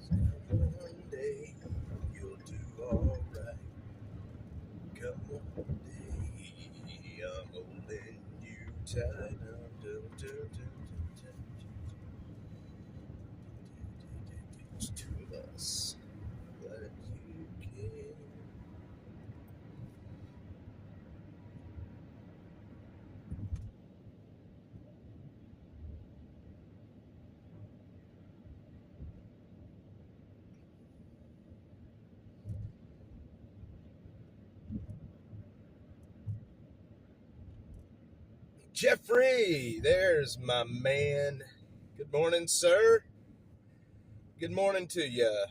One day you'll do alright. Come one day I'm holding you tight. It's two of us, but you can. Jeffrey, there's my man. Good morning, sir. Good morning to you.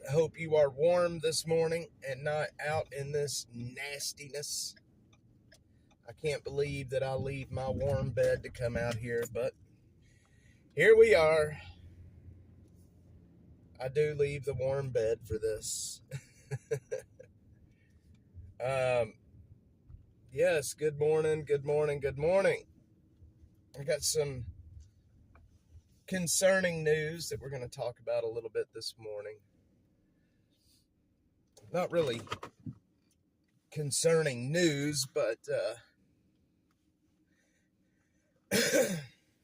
I hope you are warm this morning and not out in this nastiness. I can't believe that I leave my warm bed to come out here, but here we are. I do leave the warm bed for this. Yes, good morning, good morning, good morning. I got some concerning news that we're going to talk about a little bit this morning. Not really concerning news, but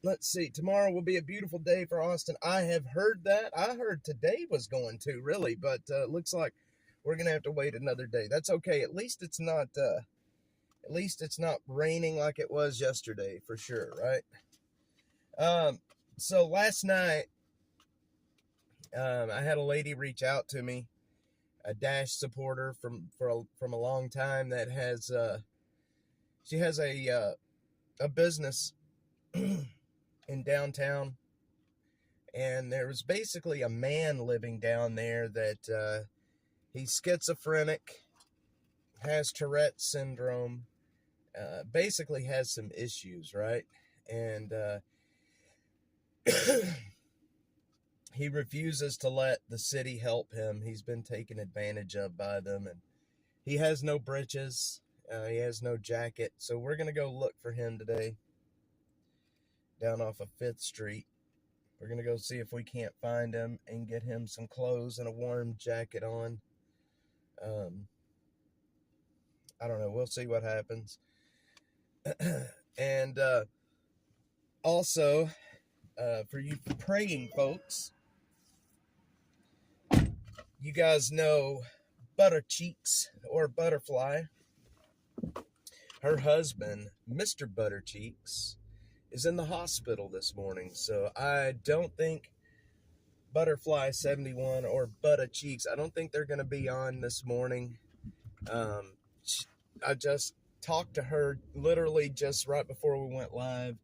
let's see. Tomorrow will be a beautiful day for Austin. I have heard that. I heard today was going to, really, but looks like we're going to have to wait another day. That's okay. At least it's not raining like it was yesterday, for sure, right? So last night, I had a lady reach out to me, a Dash supporter from a long time that has she has a business in downtown, and there was basically a man living down there that he's schizophrenic, has Tourette syndrome, basically has some issues, right? And he refuses to let the city help him. He's been taken advantage of by them, and he has no britches. He has no jacket. So we're going to go look for him today down off of 5th Street. We're going to go see if we can't find him and get him some clothes and a warm jacket on. I don't know. We'll see what happens. And also, for you praying folks, you guys know Butter Cheeks or Butterfly. Her husband, Mr. Butter Cheeks, is in the hospital this morning. So I don't think Butterfly 71 or Butter Cheeks, I don't think they're going to be on this morning. I just talked to her literally just right before we went live.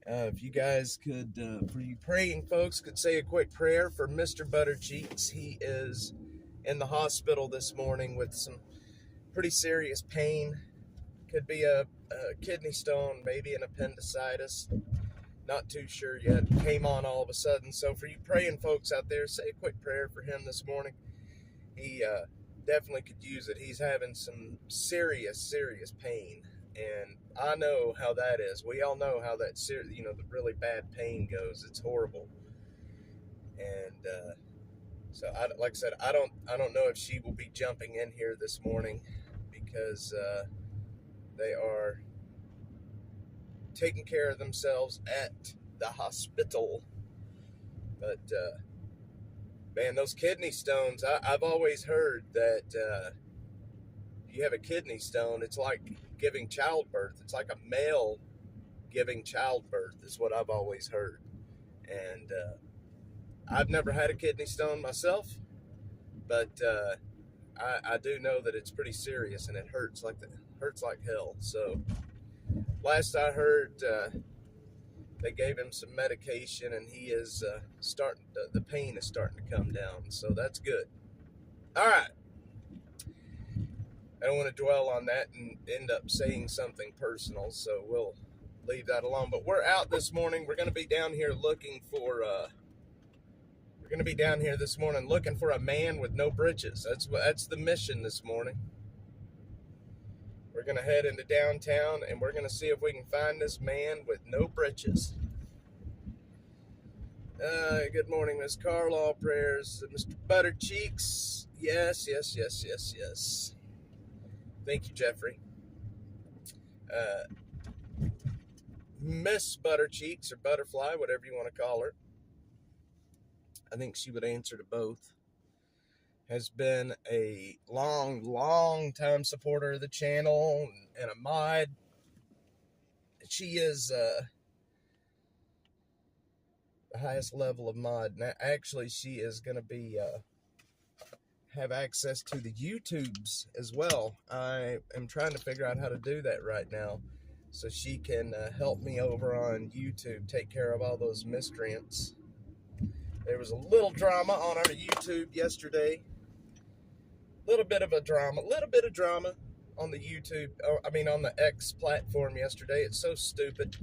If you guys could, for you praying folks, could say a quick prayer for Mr. Butter Cheeks. He is in the hospital this morning with some pretty serious pain. Could be a kidney stone, maybe an appendicitis. Not too sure yet. Came on all of a sudden. So for you praying folks out there, say a quick prayer for him this morning. He definitely could use it. He's having some serious pain. And I know how that is. We all know how that, the really bad pain goes. It's horrible. And so, like I said, I don't know if she will be jumping in here this morning because they are taking care of themselves at the hospital. But man, those kidney stones, I've always heard that you have a kidney stone, it's like giving childbirth. It's like a male giving childbirth is what I've always heard. And I've never had a kidney stone myself, but I do know that it's pretty serious and it hurts like hell. So last I heard, they gave him some medication and he is the pain is starting to come down. So that's good. All right. I don't want to dwell on that and end up saying something personal, so we'll leave that alone. But we're out this morning. We're going to be down here looking for this morning looking for a man with no britches. That's the mission this morning. We're going to head into downtown and we're going to see if we can find this man with no britches. Good morning, Miss Carl. All prayers, Mr. Buttercheeks. Yes, yes, yes, yes, yes. Thank you, Jeffrey. Miss Buttercheeks or Butterfly, whatever you want to call her. I think she would answer to both. Has been a long time supporter of the channel and a mod. She is the highest level of mod. Now, actually, she is going to be have access to the YouTubes as well. I am trying to figure out how to do that right now, so she can help me over on YouTube take care of all those miscreants. There was a little drama on our YouTube yesterday. Little bit of drama on the YouTube, on the X platform yesterday. It's so stupid.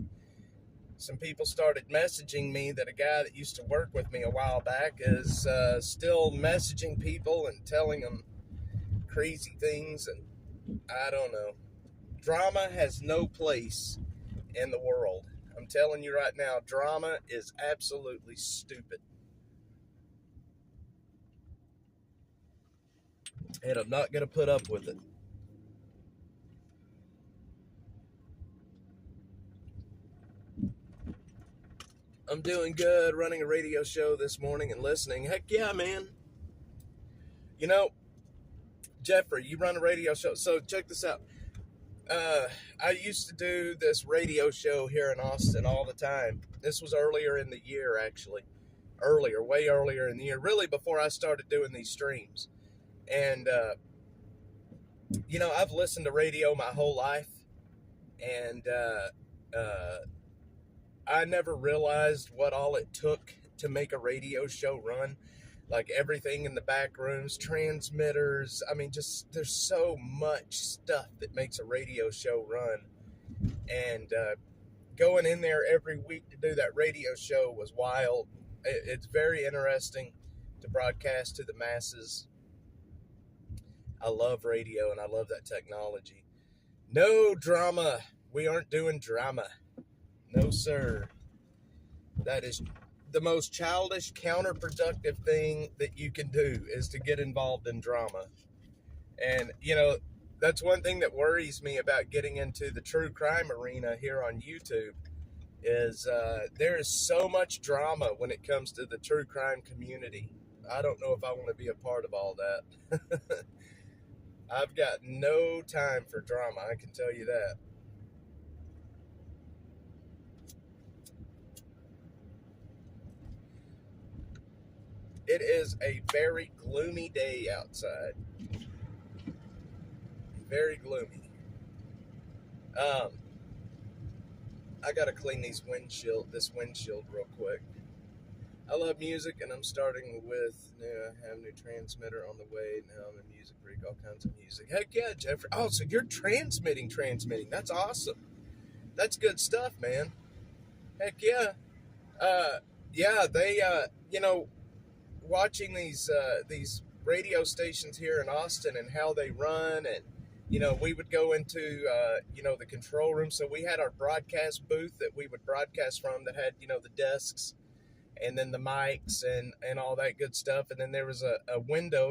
Some people started messaging me that a guy that used to work with me a while back is still messaging people and telling them crazy things, and I don't know. Drama has no place in the world. I'm telling you right now, drama is absolutely stupid. And I'm not going to put up with it. I'm doing good, running a radio show this morning and listening. Heck yeah, man. You know, Jeffrey, you run a radio show. So check this out. I used to do this radio show here in Austin all the time. This was earlier in the year, actually. Way earlier in the year. Really before I started doing these streams. And, I've listened to radio my whole life. And, I never realized what all it took to make a radio show run. Like everything in the back rooms, transmitters. There's so much stuff that makes a radio show run. And going in there every week to do that radio show was wild. It's very interesting to broadcast to the masses. I love radio and I love that technology. No drama. We aren't doing drama. No, sir. That is the most childish, counterproductive thing that you can do is to get involved in drama. And, that's one thing that worries me about getting into the true crime arena here on YouTube is there is so much drama when it comes to the true crime community. I don't know if I want to be a part of all that. I've got no time for drama, I can tell you that. It is a very gloomy day outside. Very gloomy. I gotta clean this windshield real quick. I love music, and I'm starting with I have a new transmitter on the way. Now I'm in music break, all kinds of music. Heck yeah, Jeffrey. Oh, so you're transmitting. That's awesome. That's good stuff, man. Heck yeah. Yeah, they, watching these radio stations here in Austin and how they run, and we would go into the control room. So we had our broadcast booth that we would broadcast from that had the desks and then the mics and all that good stuff. And then there was a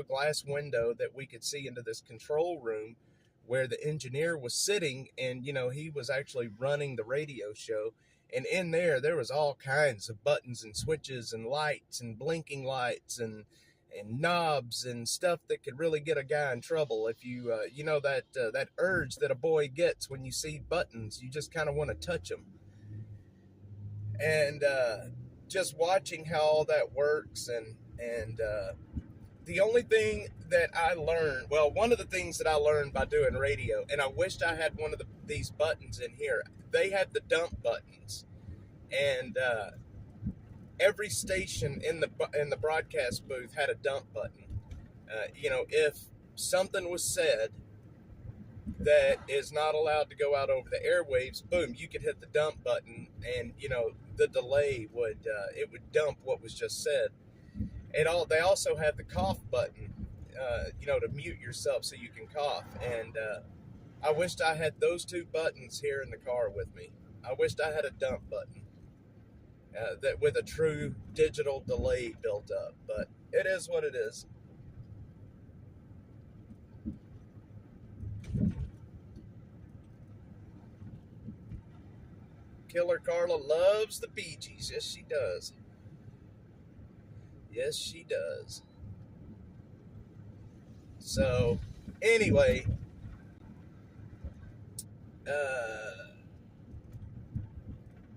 glass window that we could see into this control room where the engineer was sitting, and he was actually running the radio show. And in there was all kinds of buttons and switches and lights and blinking lights and knobs and stuff that could really get a guy in trouble. If you, that urge that a boy gets when you see buttons, you just kind of want to touch them. And just watching how all that works and the only thing that I learned, one of the things that I learned by doing radio, and I wished I had one of these buttons in here. They had the dump buttons, and every station in the broadcast booth had a dump button. If something was said that is not allowed to go out over the airwaves, boom, you could hit the dump button, and the delay would dump what was just said. They also have the cough button, to mute yourself so you can cough. And I wished I had those two buttons here in the car with me. I wished I had a dump button. that with a true digital delay built up. But it is what it is. Killer Carla loves the Bee Gees. Yes, she does. Yes, she does. So, anyway,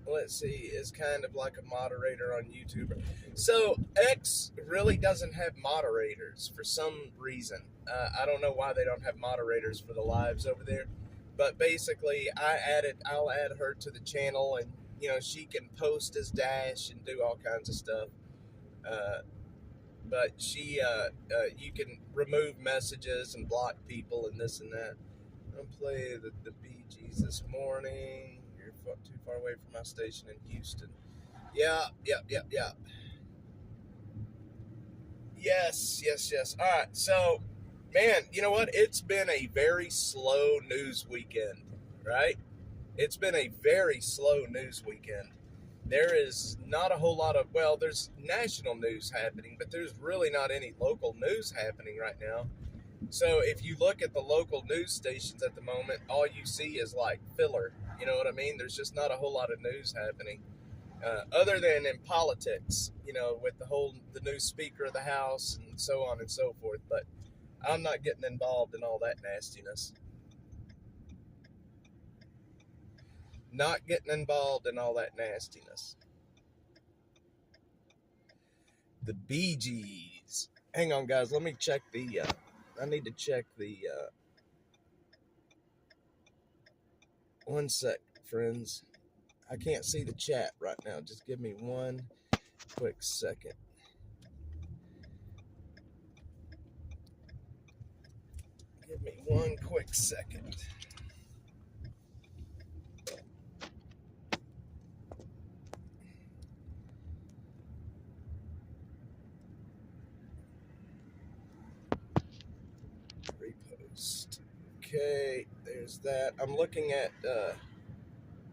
let's see, is kind of like a moderator on YouTube. So, X really doesn't have moderators for some reason. I don't know why they don't have moderators for the lives over there. But basically, I'll add her to the channel, and she can post as Dash and do all kinds of stuff. But you can remove messages and block people and this and that. I'm gonna play the Bee Gees this morning. You're too far away from my station in Houston. Yeah. Yes. All right. So, man, you know what? It's been a very slow news weekend, right? It's been a very slow news weekend. There is not a whole lot of, well, there's national news happening, but there's really not any local news happening right now. So if you look at the local news stations at the moment, all you see is like filler. You know what I mean? There's just not a whole lot of news happening. Other than in politics, with the new Speaker of the House and so on and so forth. But I'm not getting involved in all that nastiness. Not getting involved in all that nastiness. The Bee Gees. Hang on, guys. Let me check the... I need to check the... One sec, friends. I can't see the chat right now. Just give me one quick second. Give me one quick second. Repost. Okay, there's that. I'm looking at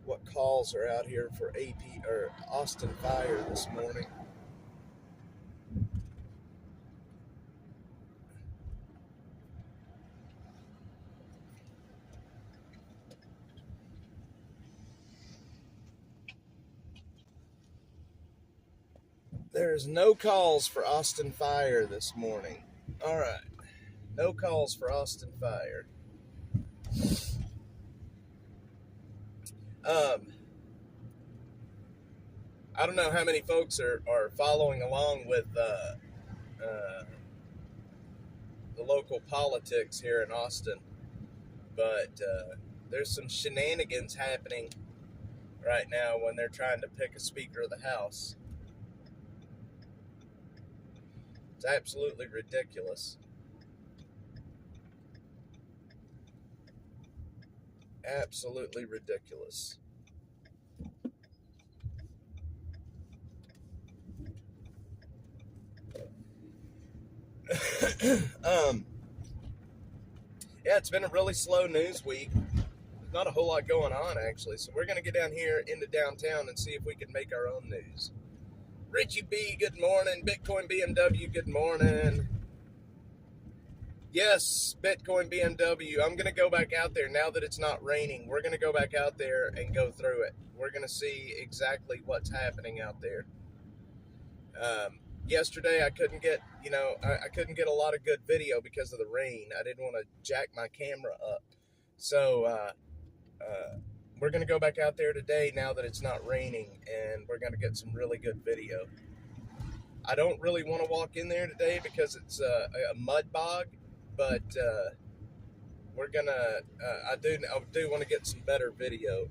what calls are out here for AP or Austin Fire this morning. There's no calls for Austin Fire this morning. All right. No calls for Austin Fire. I don't know how many folks are following along with the local politics here in Austin, but there's some shenanigans happening right now when they're trying to pick a Speaker of the House. It's absolutely ridiculous. Absolutely ridiculous. Yeah, it's been a really slow news week. There's not a whole lot going on, actually. So we're going to get down here into downtown and see if we can make our own news. Richie B, good morning. Bitcoin BMW, good morning. Yes, Bitcoin BMW. I'm going to go back out there now that it's not raining. We're going to go back out there and go through it. We're going to see exactly what's happening out there. Yesterday I couldn't get, I couldn't get a lot of good video because of the rain. I didn't want to jack my camera up. So we're going to go back out there today now that it's not raining, and we're going to get some really good video. I don't really want to walk in there today because it's a mud bog, but we're going to, I do want to get some better video.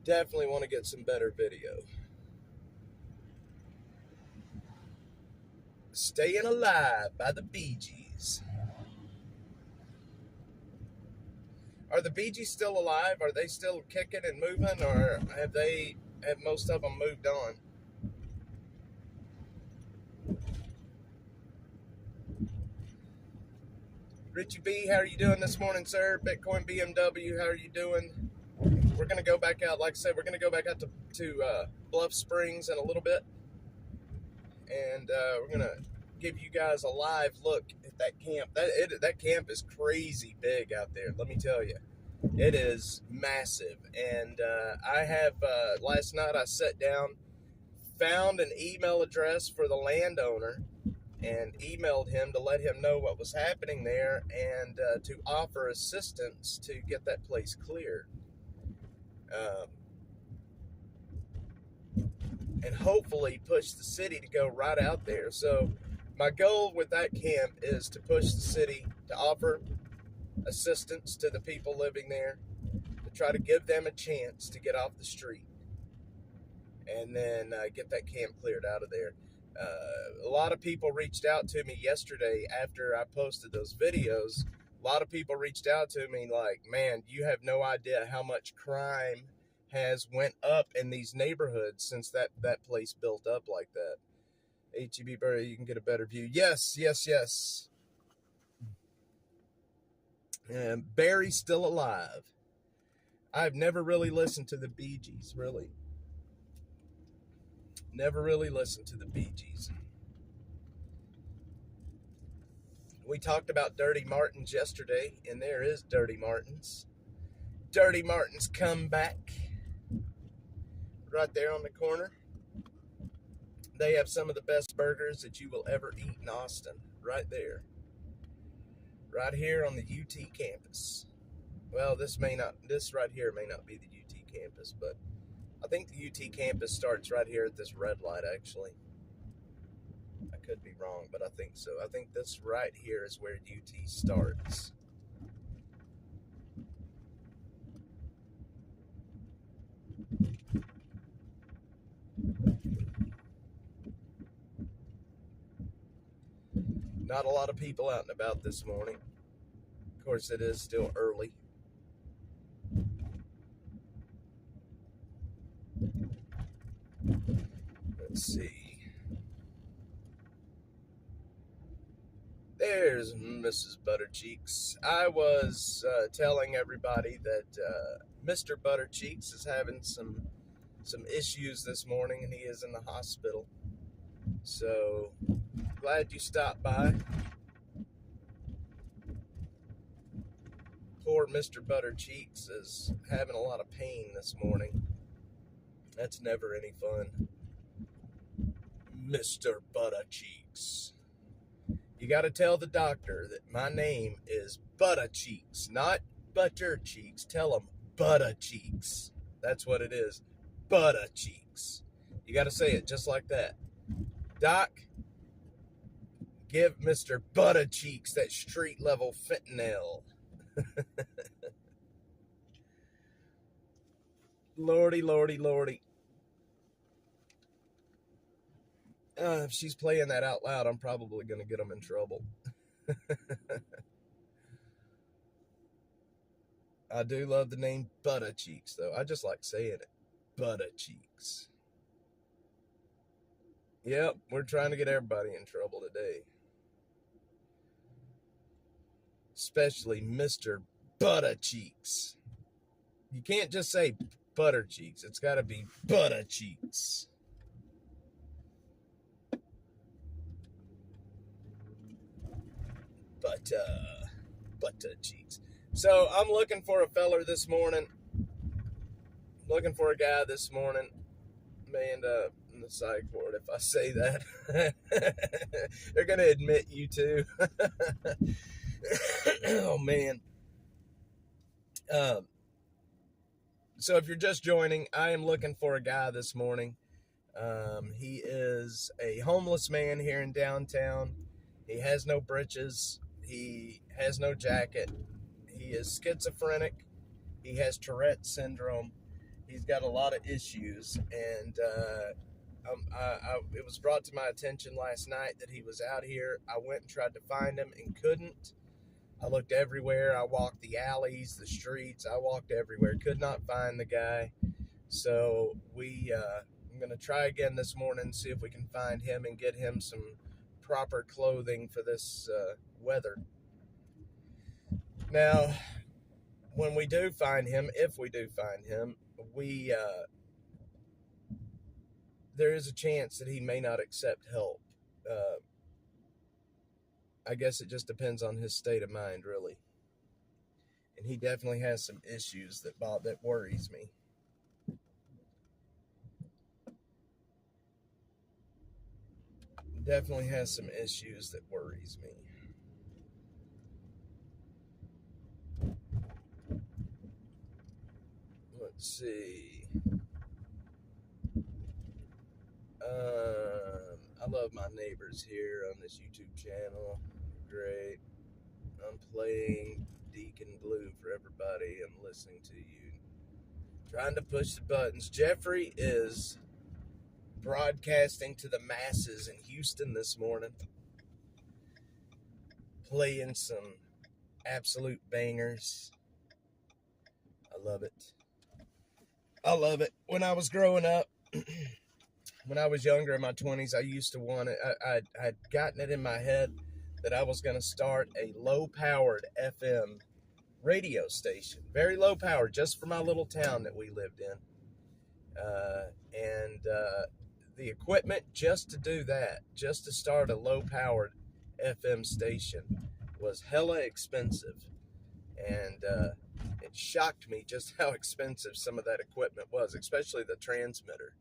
Definitely want to get some better video. Staying Alive by the Bee Gees. Are the Bee Gees still alive? Are they still kicking and moving, or have most of them moved on? Richie B, how are you doing this morning, sir? Bitcoin BMW, how are you doing? We're going to go back out, like I said, we're going to go back out to Bluff Springs in a little bit. And we're going to give you guys a live look at that camp. That camp is crazy big out there, let me tell you. It is massive. And I have, last night I sat down, found an email address for the landowner, and emailed him to let him know what was happening there and to offer assistance to get that place cleared. And hopefully push the city to go right out there. So my goal with that camp is to push the city to offer assistance to the people living there, to try to give them a chance to get off the street, and then get that camp cleared out of there. A lot of people reached out to me yesterday after I posted those videos. A lot of people reached out to me like, man, you have no idea how much crime has went up in these neighborhoods since that place built up like that. HEB Burry, you can get a better view. Yes. And Barry's still alive. I've never really listened to the Bee Gees, really. Never really listened to the Bee Gees. We talked about Dirty Martins yesterday, and there is Dirty Martins. Dirty Martins come back. Right there on the corner. They have some of the best burgers that you will ever eat in Austin. Right there. Right here on the UT campus. Well, this right here may not be the UT campus, but I think the UT campus starts right here at this red light, actually. I could be wrong, but I think so. I think this right here is where UT starts. Not a lot of people out and about this morning. Of course, it is still early. Let's see. There's Mrs. Buttercheeks. I was telling everybody that Mr. Buttercheeks is having some issues this morning, and he is in the hospital. So, glad you stopped by. Poor Mr. Buttercheeks is having a lot of pain this morning. That's never any fun. Mr. Buttercheeks. You got to tell the doctor that my name is Buttercheeks, not Buttercheeks. Tell him Buttercheeks. That's what it is. Buttercheeks. You got to say it just like that. Doc, give Mr. Buttercheeks that street level fentanyl. Lordy, lordy, lordy. If she's playing that out loud, I'm probably going to get them in trouble. I do love the name Buttercheeks, though. I just like saying it. Buttercheeks. Yep, we're trying to get everybody in trouble today. Especially Mr. Buttercheeks. You can't just say Buttercheeks. It's got to be Buttercheeks. Buttercheeks. So I'm looking for a feller this morning. Looking for a guy this morning. May end up in the psych ward if I say that. They're going to admit you too. Oh, man. So if you're just joining, I am looking for a guy this morning. He is a homeless man here in downtown. He has no britches. He has no jacket. He is schizophrenic. He has Tourette's syndrome. He's got a lot of issues. And it was brought to my attention last night that he was out here. I went and tried to find him and couldn't. I looked everywhere. I walked the alleys, the streets. I walked everywhere. Could not find the guy. So I'm going to try again this morning, see if we can find him and get him some proper clothing for this weather. Now, when we do find him, if we do find him, there is a chance that he may not accept help. I guess it just depends on his state of mind, really. And he definitely has some issues that worries me. Definitely has some issues that worries me. Let's see. I love my neighbors here on this YouTube channel. Great. I'm playing Deacon Blue for everybody. I'm listening to you. Trying to push the buttons. Jeffrey is broadcasting to the masses in Houston this morning. Playing some absolute bangers. I love it. I love it. When I was growing up, when I was younger in my 20s, I used to want it. I'd gotten it in my head that I was going to start a low-powered FM radio station. Very low power, just for my little town that we lived in. And the equipment just to do that, just to start a low-powered FM station, was hella expensive. And it shocked me just how expensive some of that equipment was, especially the transmitter.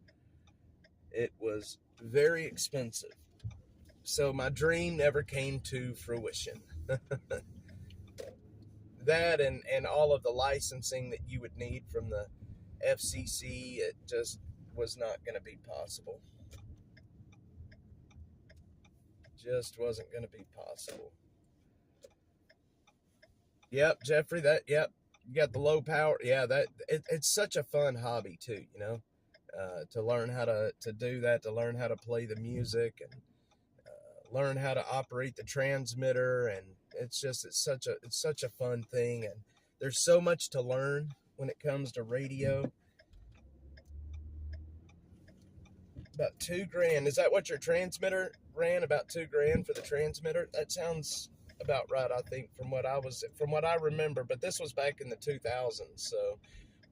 It was very expensive. So my dream never came to fruition. That and all of the licensing that you would need from the FCC, it just was not going to be possible. Just wasn't going to be possible. Yep, Jeffrey, you got the low power. Yeah, it's such a fun hobby too, you know, to learn how to do that, to learn how to play the music and learn how to operate the transmitter, and it's such a fun thing, and there's so much to learn when it comes to radio. About $2,000. Is that what your transmitter ran? About $2,000 for the transmitter? That sounds about right, I think, from what I remember. But this was back in the 2000s. So,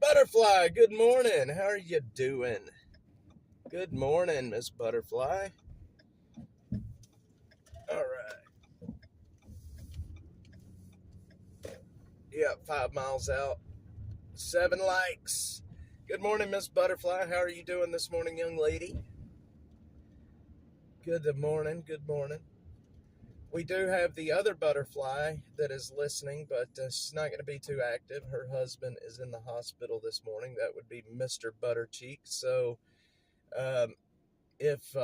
Butterfly, good morning. How are you doing? Good morning, Miss Butterfly. All right. Yep, 5 miles out. 7 likes. Good morning, Miss Butterfly. How are you doing this morning, young lady? Good morning. Good morning. We do have the other Butterfly that is listening, but she's not going to be too active. Her husband is in the hospital this morning. That would be Mr. Buttercheek. So if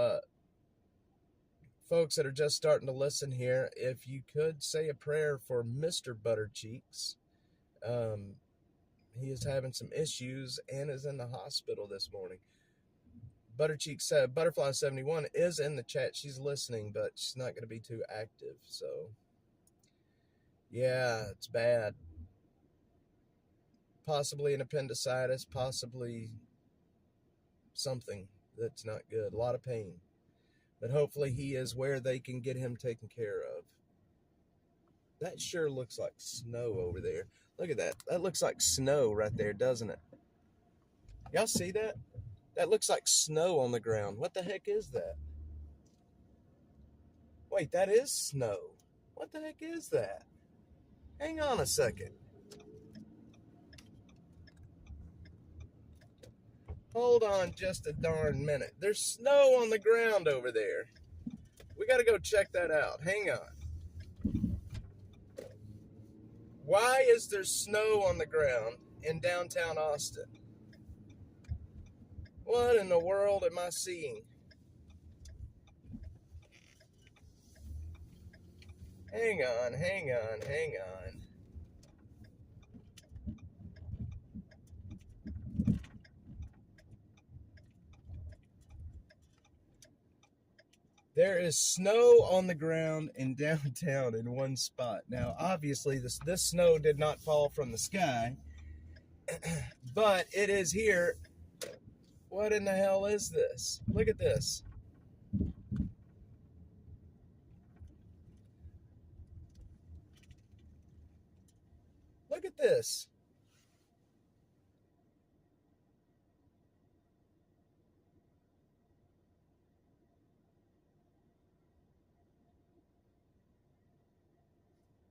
folks that are just starting to listen here, if you could say a prayer for Mr. Buttercheeks. He is having some issues and is in the hospital this morning. Buttercheek said, Butterfly 71 is in the chat. She's listening, but she's not going to be too active. So, yeah, it's bad. Possibly an appendicitis, possibly something that's not good. A lot of pain. But hopefully he is where they can get him taken care of. That sure looks like snow over there. Look at that. That looks like snow right there, doesn't it? Y'all see that? That looks like snow on the ground. What the heck is that? Wait, that is snow. What the heck is that? Hang on a second. Hold on just a darn minute. There's snow on the ground over there. We got to go check that out. Hang on. Why is there snow on the ground in downtown Austin? What in the world am I seeing? Hang on. There is snow on the ground in downtown in one spot. Now, obviously, this snow did not fall from the sky, but it is here. What in the hell is this? Look at this. this.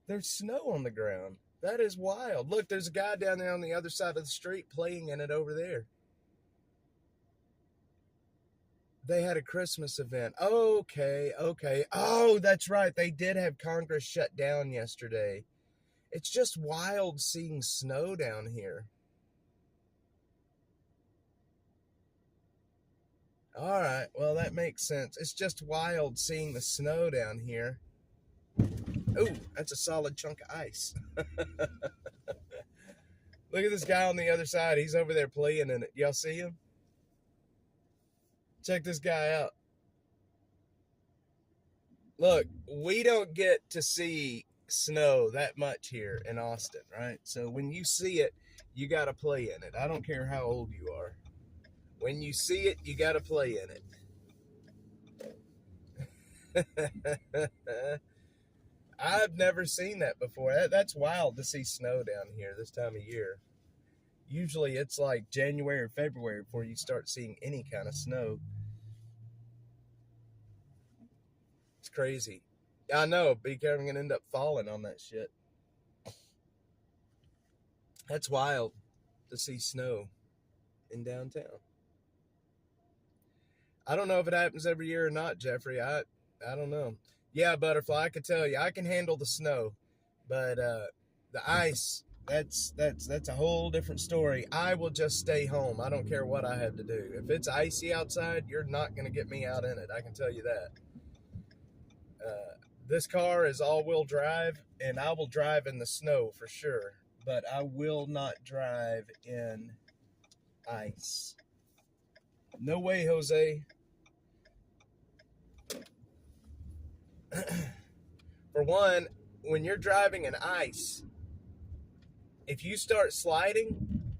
There's snow on the ground. That is wild. Look, there's a guy down there on the other side of the street playing in it over there. They had a Christmas event. Okay. Oh, that's right. They did have Congress shut down yesterday. It's just wild seeing snow down here. All right. Well, that makes sense. It's just wild seeing the snow down here. Oh, that's a solid chunk of ice. Look at this guy on the other side. He's over there playing in it. Y'all see him? Check this guy out. Look, we don't get to see snow that much here in Austin, right? So when you see it, you got to play in it. I don't care how old you are. When you see it, you got to play in it. I've never seen that before. That's wild to see snow down here this time of year. Usually it's like January or February before you start seeing any kind of snow. It's crazy. I know, but you're going to end up falling on that shit. That's wild to see snow in downtown. I don't know if it happens every year or not, Jeffrey. I don't know. Yeah, Butterfly, I can tell you, I can handle the snow, but the ice, that's a whole different story. I will just stay home. I don't care what I have to do. If it's icy outside, you're not going to get me out in it. I can tell you that. This car is all-wheel drive, and I will drive in the snow for sure, but I will not drive in ice. No way, Jose. For one, when you're driving in ice, if you start sliding,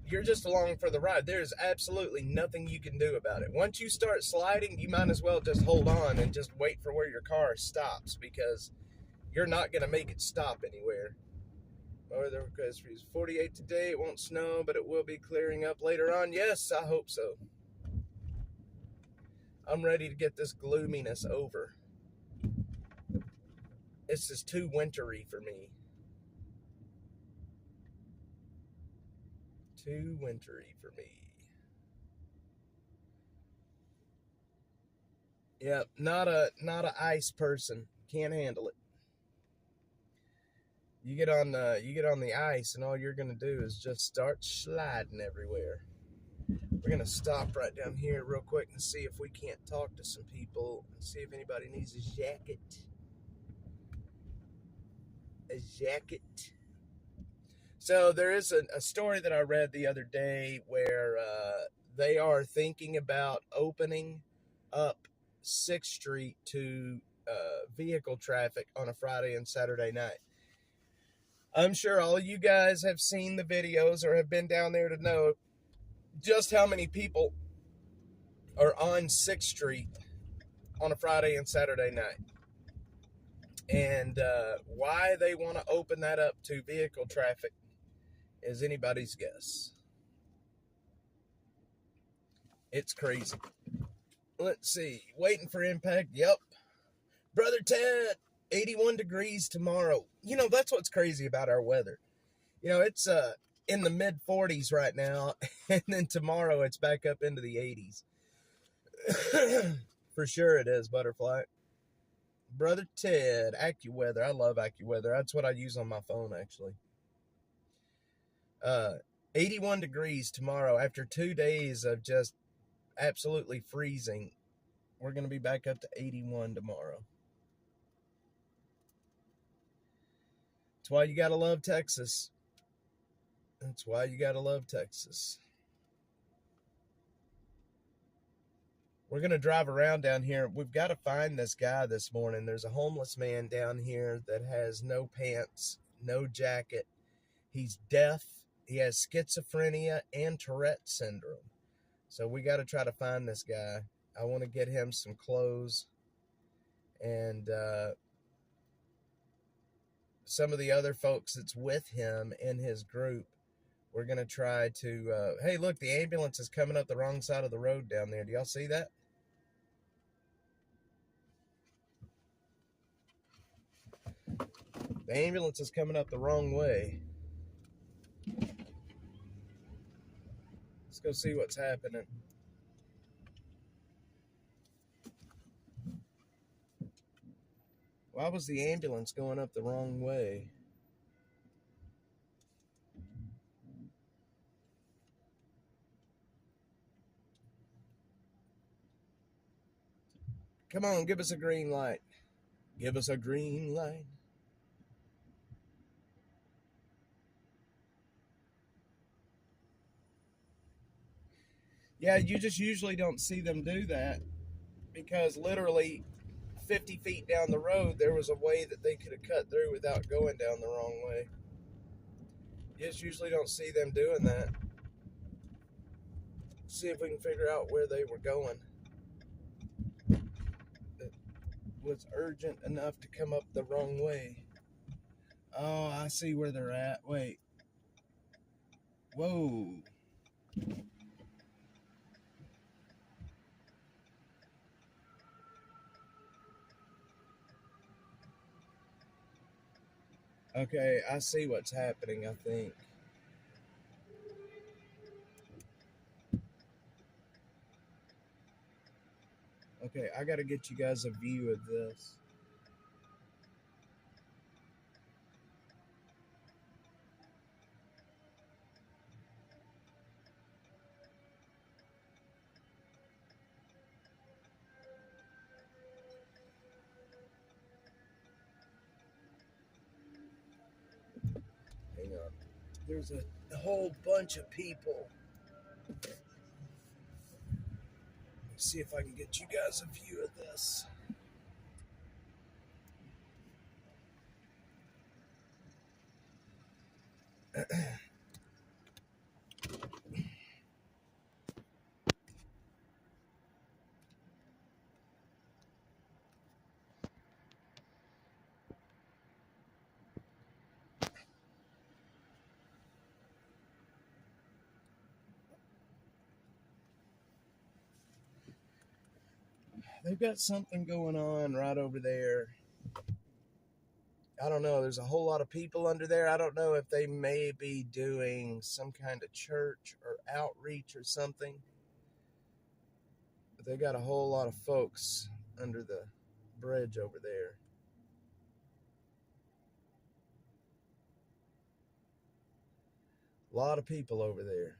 you're just along for the ride. There's absolutely nothing you can do about it. Once you start sliding, you might as well just hold on and just wait for where your car stops, because you're not going to make it stop anywhere. Weather request freeze 48 today. It won't snow, but it will be clearing up later on. Yes, I hope so. I'm ready to get this gloominess over. This is too wintry for me. Too wintry for me. Yep, not a ice person. Can't handle it. You get on the ice, and all you're gonna do is just start sliding everywhere. We're gonna stop right down here real quick and see if we can't talk to some people and see if anybody needs a jacket. A jacket. So there is a story that I read the other day where they are thinking about opening up 6th Street to vehicle traffic on a Friday and Saturday night. I'm sure all you guys have seen the videos or have been down there to know just how many people are on 6th Street on a Friday and Saturday night. And why they want to open that up to vehicle traffic is anybody's guess. It's crazy. Let's see. Waiting for impact. Yep. Brother Ted, 81 degrees tomorrow. You know, that's what's crazy about our weather. You know, it's in the mid 40s right now, and then tomorrow it's back up into the 80s. For sure it is, Butterfly. Brother Ted, AccuWeather. I love AccuWeather. That's what I use on my phone, actually. 81 degrees tomorrow. After 2 days of just absolutely freezing, we're going to be back up to 81 tomorrow. That's why you got to love Texas. That's why you got to love Texas. We're going to drive around down here. We've got to find this guy this morning. There's a homeless man down here that has no pants, no jacket. He's deaf. He has schizophrenia and Tourette syndrome. So we got to try to find this guy. I want to get him some clothes and some of the other folks that's with him in his group, we're going to try to, hey, look, the ambulance is coming up the wrong side of the road down there. Do y'all see that? The ambulance is coming up the wrong way. Let's go see what's happening. Why was the ambulance going up the wrong way? Come on, give us a green light. Give us a green light. Yeah, you just usually don't see them do that because literally 50 feet down the road, there was a way that they could have cut through without going down the wrong way. You just usually don't see them doing that. See if we can figure out where they were going. It was urgent enough to come up the wrong way. Oh, I see where they're at. Wait. Whoa. Okay, I see what's happening, I think. Okay, I gotta get you guys a view of this. Hang on. There's a whole bunch of people. Let's see if I can get you guys a view of this. They've got something going on right over there. I don't know. There's a whole lot of people under there. I don't know if they may be doing some kind of church or outreach or something. But they got a whole lot of folks under the bridge over there. A lot of people over there.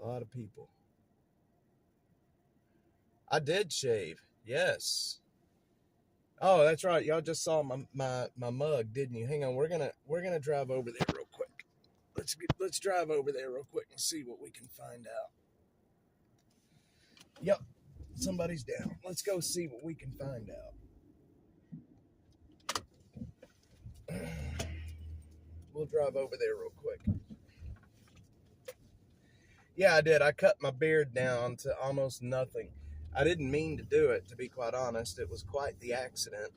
A lot of people. I did shave. Yes. Oh, that's right. Y'all just saw my mug, didn't you? Hang on. We're gonna drive over there real quick. Let's drive over there real quick and see what we can find out. Yep. Somebody's down. Let's go see what we can find out. We'll drive over there real quick. Yeah, I did. I cut my beard down to almost nothing. I didn't mean to do it, to be quite honest. It was quite the accident.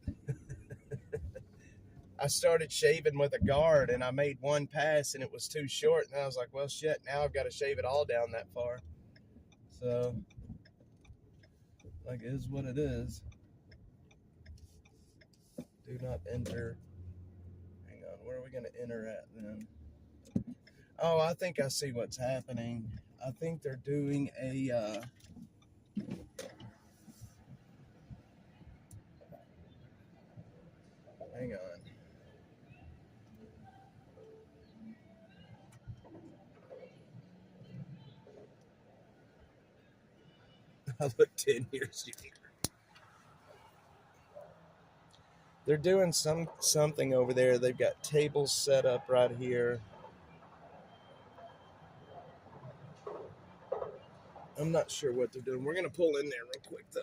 I started shaving with a guard, and I made one pass, and it was too short. And I was like, well, shit, now I've got to shave it all down that far. So, like, it is what it is. Do not enter. Hang on, where are we going to enter at then? Oh, I think I see what's happening. I think they're doing a... Hang on. I look 10 years younger. They're doing something over there. They've got tables set up right here. I'm not sure what they're doing. We're going to pull in there real quick, though.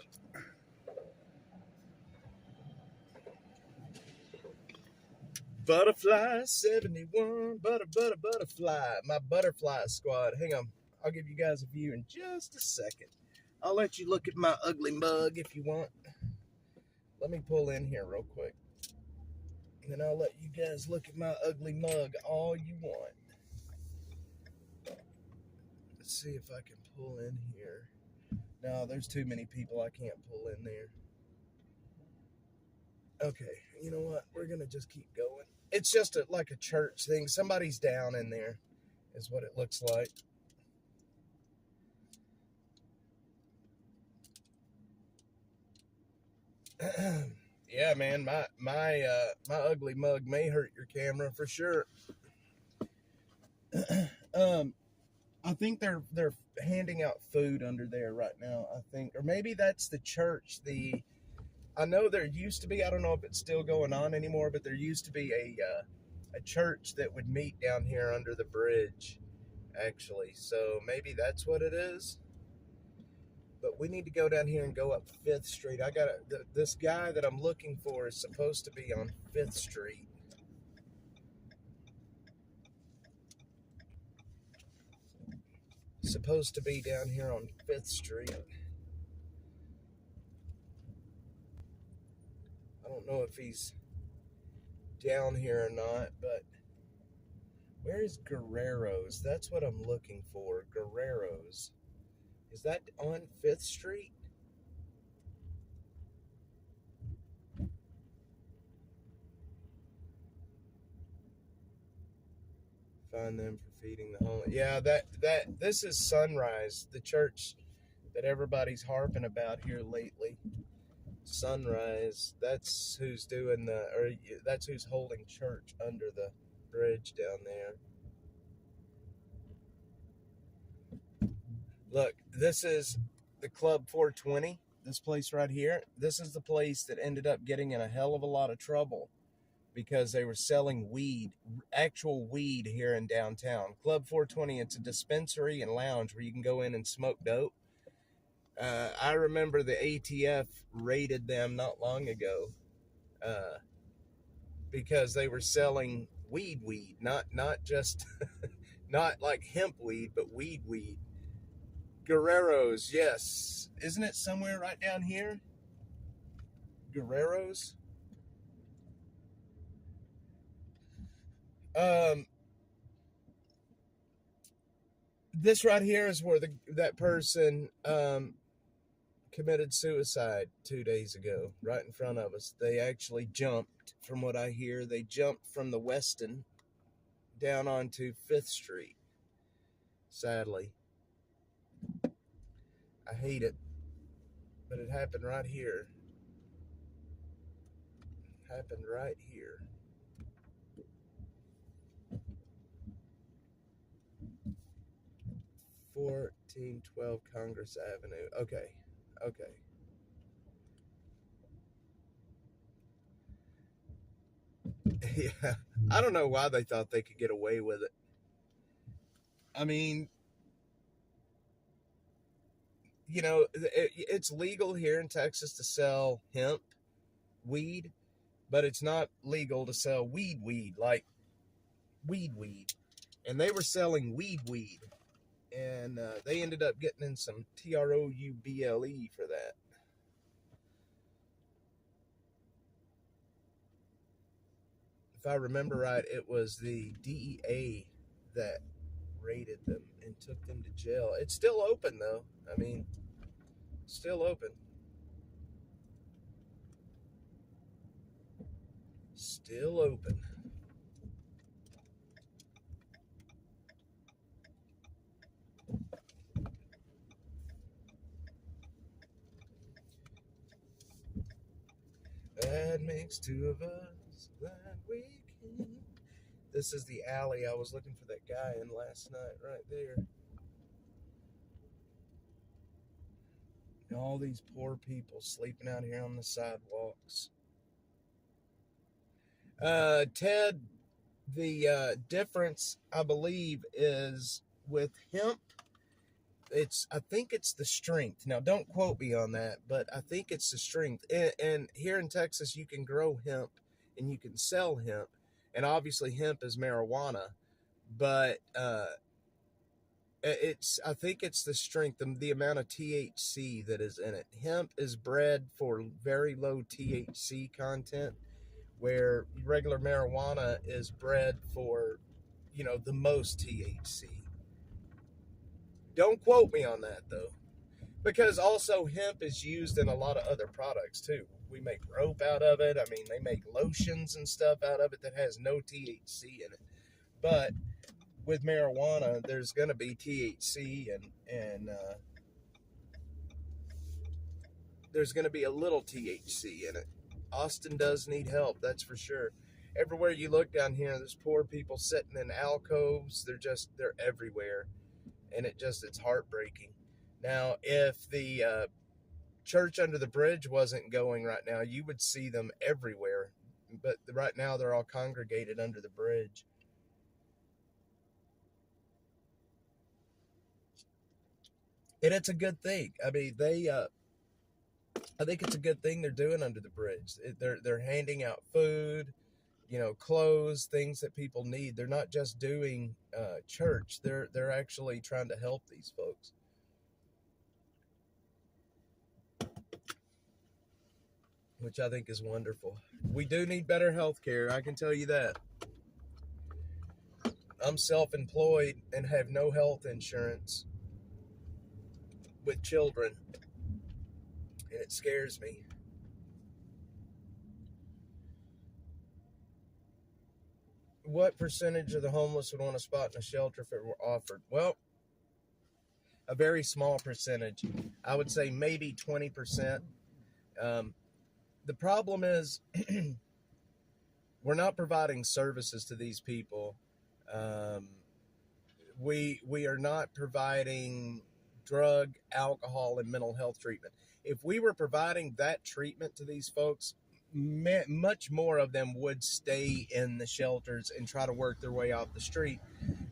Butterfly 71, butterfly. My butterfly squad. Hang on. I'll give you guys a view in just a second. I'll let you look at my ugly mug if you want. let me pull in here real quick. And then I'll let you guys look at my ugly mug all you want. Let's see if I can pull in here. No, there's too many people. I can't pull in there. Okay, you know what? We're going to just keep going. It's just like a church thing. Somebody's down in there is what it looks like. Yeah, man, my ugly mug may hurt your camera for sure. I think they're handing out food under there right now. I think, or maybe that's the church. I know there used to be. I don't know if it's still going on anymore, but there used to be a church that would meet down here under the bridge, actually. So maybe that's what it is. But we need to go down here and go up 5th Street. This guy that I'm looking for is supposed to be on 5th Street. Supposed to be down here on 5th Street. I don't know if he's down here or not, but where is Guerrero's? That's what I'm looking for. Guerrero's. Is that on 5th Street? Find them for feeding the homeless. Yeah, this is Sunrise, the church that everybody's harping about here lately. Sunrise, that's who's that's who's holding church under the bridge down there. Look, this is the Club 420, this place right here. This is the place that ended up getting in a hell of a lot of trouble because they were selling weed, actual weed here in downtown. Club 420, it's a dispensary and lounge where you can go in and smoke dope. I remember the ATF raided them not long ago because they were selling weed, not just, not like hemp weed, but weed. Guerrero's, yes. Isn't it somewhere right down here? Guerrero's? This right here is where that person committed suicide 2 days ago, right in front of us. They actually jumped, from what I hear, they jumped from the Weston down onto 5th Street, sadly. I hate it, but it happened right here. Happened right here. $1412 Congress Avenue. Okay. Yeah, I don't know why they thought they could get away with it. I mean, you know, it's legal here in Texas to sell hemp weed, but it's not legal to sell weed, like weed. And they were selling weed. And they ended up getting in some TROUBLE for that. If I remember right, it was the DEA that raided them and took them to jail. It's still open, though. I mean, still open. Still open. That makes two of us, that we can. This is the alley I was looking for that guy in last night, right there. And all these poor people sleeping out here on the sidewalks. Ted, the difference, I believe, is with hemp. I think it's the strength. Now, don't quote me on that, but I think it's the strength. And here in Texas, you can grow hemp and you can sell hemp. And obviously, hemp is marijuana. But I think it's the strength, the amount of THC that is in it. Hemp is bred for very low THC content, where regular marijuana is bred for, the most THC. Don't quote me on that though, because also hemp is used in a lot of other products too. We make rope out of it. I mean, they make lotions and stuff out of it that has no THC in it. But with marijuana, there's going to be THC and there's going to be a little THC in it. Austin does need help, that's for sure. Everywhere you look down here, there's poor people sitting in alcoves. They're everywhere, and it's heartbreaking. Now, if the church under the bridge wasn't going right now, you would see them everywhere. But right now, they're all congregated under the bridge. And it's a good thing. I mean, I think it's a good thing they're doing under the bridge. They're handing out food, clothes, things that people need. They're not just doing church. They're actually trying to help these folks. Which I think is wonderful. We do need better health care, I can tell you that. I'm self-employed and have no health insurance with children, and it scares me. What percentage of the homeless would want a spot in a shelter if it were offered? Well, a very small percentage. I would say maybe 20%. The problem is we're not providing services to these people. We are not providing drug, alcohol, and mental health treatment. If we were providing that treatment to these folks, much more of them would stay in the shelters and try to work their way off the street.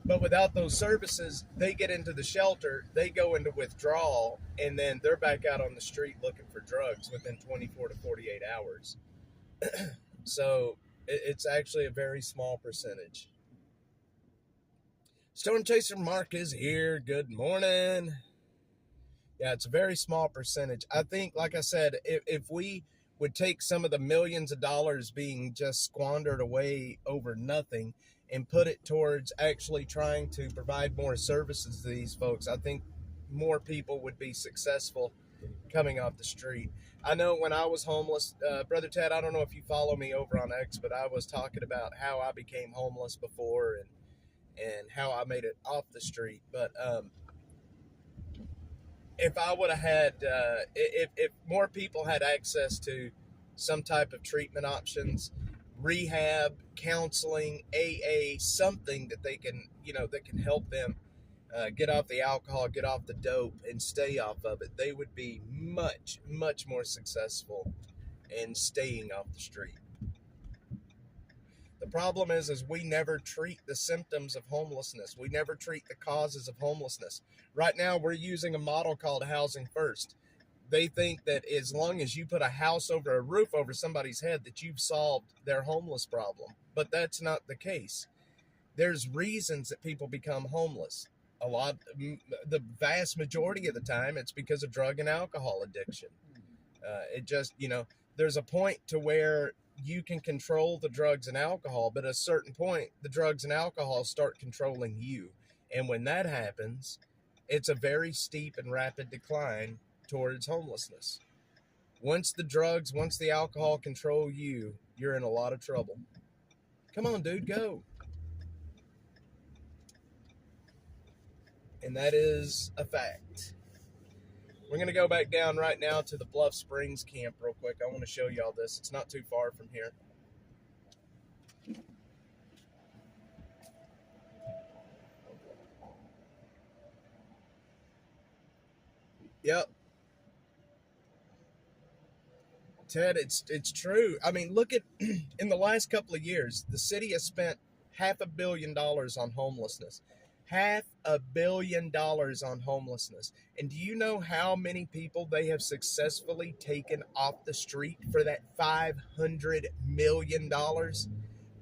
But without those services, they get into the shelter, they go into withdrawal, and then they're back out on the street looking for drugs within 24 to 48 hours. So it's actually a very small percentage. Storm Chaser Mark is here. Good morning. Yeah, it's a very small percentage. I think, like I said, if we would take some of the millions of dollars being just squandered away over nothing and put it towards actually trying to provide more services to these folks, I think more people would be successful coming off the street. I know when I was homeless, Brother Ted, I don't know if you follow me over on X, but I was talking about how I became homeless before and how I made it off the street. But if I would have had, if more people had access to some type of treatment options, rehab, counseling, AA, something that they can, that can help them get off the alcohol, get off the dope, and stay off of it, they would be much, much more successful in staying off the street. The problem is we never treat the symptoms of homelessness. We never treat the causes of homelessness. Right now, we're using a model called Housing First. They think that as long as you put a house over a roof over somebody's head, that you've solved their homeless problem. But that's not the case. There's reasons that people become homeless. The vast majority of the time, it's because of drug and alcohol addiction. There's a point to where you can control the drugs and alcohol, but at a certain point, the drugs and alcohol start controlling you. And when that happens, it's a very steep and rapid decline towards homelessness. Once the drugs, once the alcohol control you, you're in a lot of trouble. Come on, dude, go. And that is a fact. We're going to go back down right now to the Bluff Springs camp real quick. I want to show y'all this. It's not too far from here. Yep. Ted, it's true. I mean, look at, in the last couple of years, the city has spent $500 million on homelessness. $500 million on homelessness. And do you know how many people they have successfully taken off the street for that $500 million?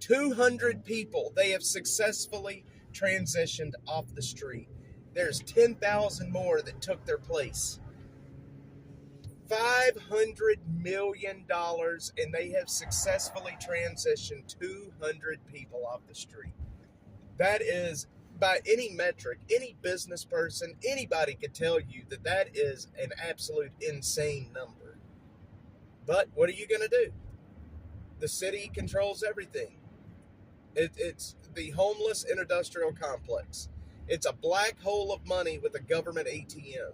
200 people they have successfully transitioned off the street. There's 10,000 more that took their place. $500 million, and they have successfully transitioned 200 people off the street. That is, by any metric, any business person, anybody could tell you that that is an absolute insane number. But what are you going to do? The city controls everything. It's the homeless industrial complex. It's a black hole of money with a government ATM.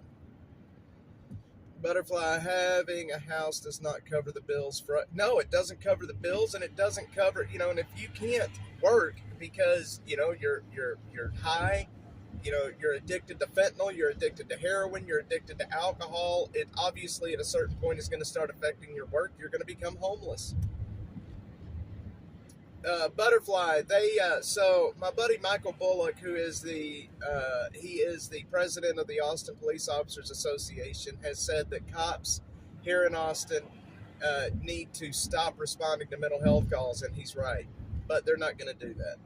Butterfly, having a house does not cover the bills for. No, it doesn't cover the bills, and it doesn't cover, and if you can't work because you're high, you're addicted to fentanyl, you're addicted to heroin, you're addicted to alcohol, it obviously at a certain point is going to start affecting your work. You're going to become homeless. Butterfly, so my buddy Michael Bullock, who is he is the president of the Austin Police Officers Association, has said that cops here in Austin need to stop responding to mental health calls, and he's right, but they're not going to do that.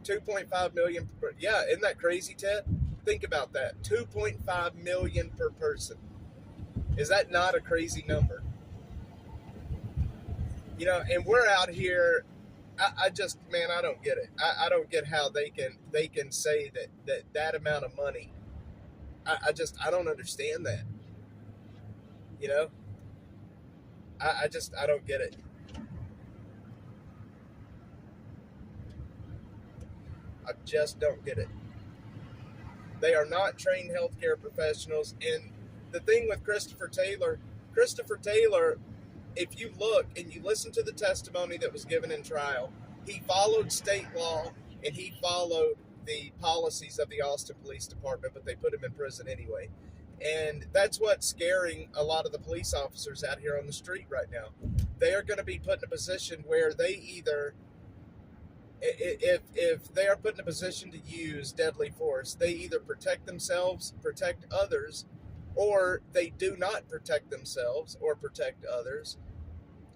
2.5 million, yeah, isn't that crazy, Ted? Think about that, 2.5 million per person. Is that not a crazy number? And we're out here. I just, man, I don't get it. I don't get how they can say that amount of money. I don't understand that. I don't get it. I just don't get it. They are not trained healthcare professionals. And the thing with Christopher Taylor, if you look and you listen to the testimony that was given in trial, he followed state law and he followed the policies of the Austin Police Department, but they put him in prison anyway. And that's what's scaring a lot of the police officers out here on the street right now. They are going to be put in a position where they either, if they are put in a position to use deadly force, they either protect themselves, protect others, or they do not protect themselves or protect others.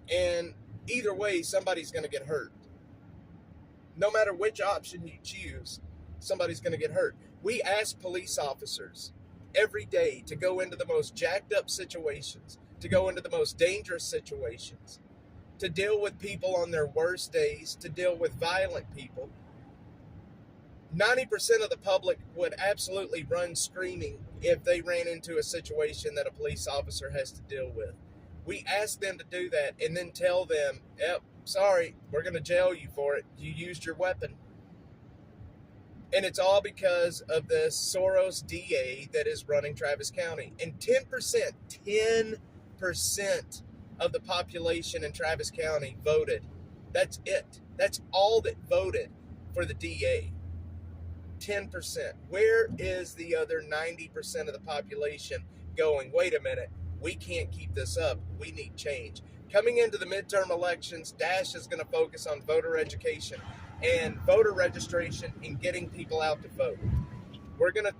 And either way, somebody's going to get hurt. No matter which option you choose, somebody's going to get hurt. We ask police officers every day to go into the most jacked up situations, to go into the most dangerous situations, to deal with people on their worst days, to deal with violent people. 90% of the public would absolutely run screaming if they ran into a situation that a police officer has to deal with. We ask them to do that and then tell them, yep, sorry, we're going to jail you for it. You used your weapon. And it's all because of this Soros DA that is running Travis County. And 10% of the population in Travis County voted. That's it. That's all that voted for the DA. 10%. Where is the other 90% of the population going, wait a minute, we can't keep this up. We need change. Coming into the midterm elections, Dash is going to focus on voter education and voter registration and getting people out to vote. We're gonna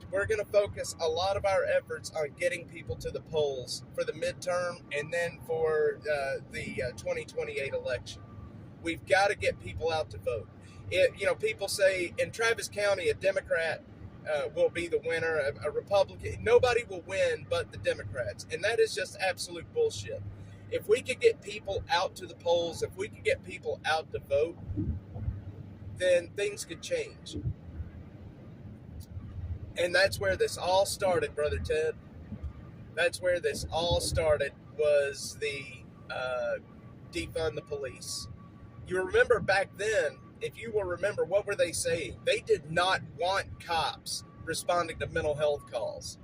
focus a lot of our efforts on getting people to the polls for the midterm and then for the 2028 election. We've got to get people out to vote. People say in Travis County, a Democrat will be the winner, a Republican. Nobody will win but the Democrats. And that is just absolute bullshit. If we could get people out to the polls, if we could get people out to vote, then things could change. And that's where this all started, Brother Ted. That's where this all started, was the defund the police. You remember back then, if you will remember, what were they saying? They did not want cops responding to mental health calls.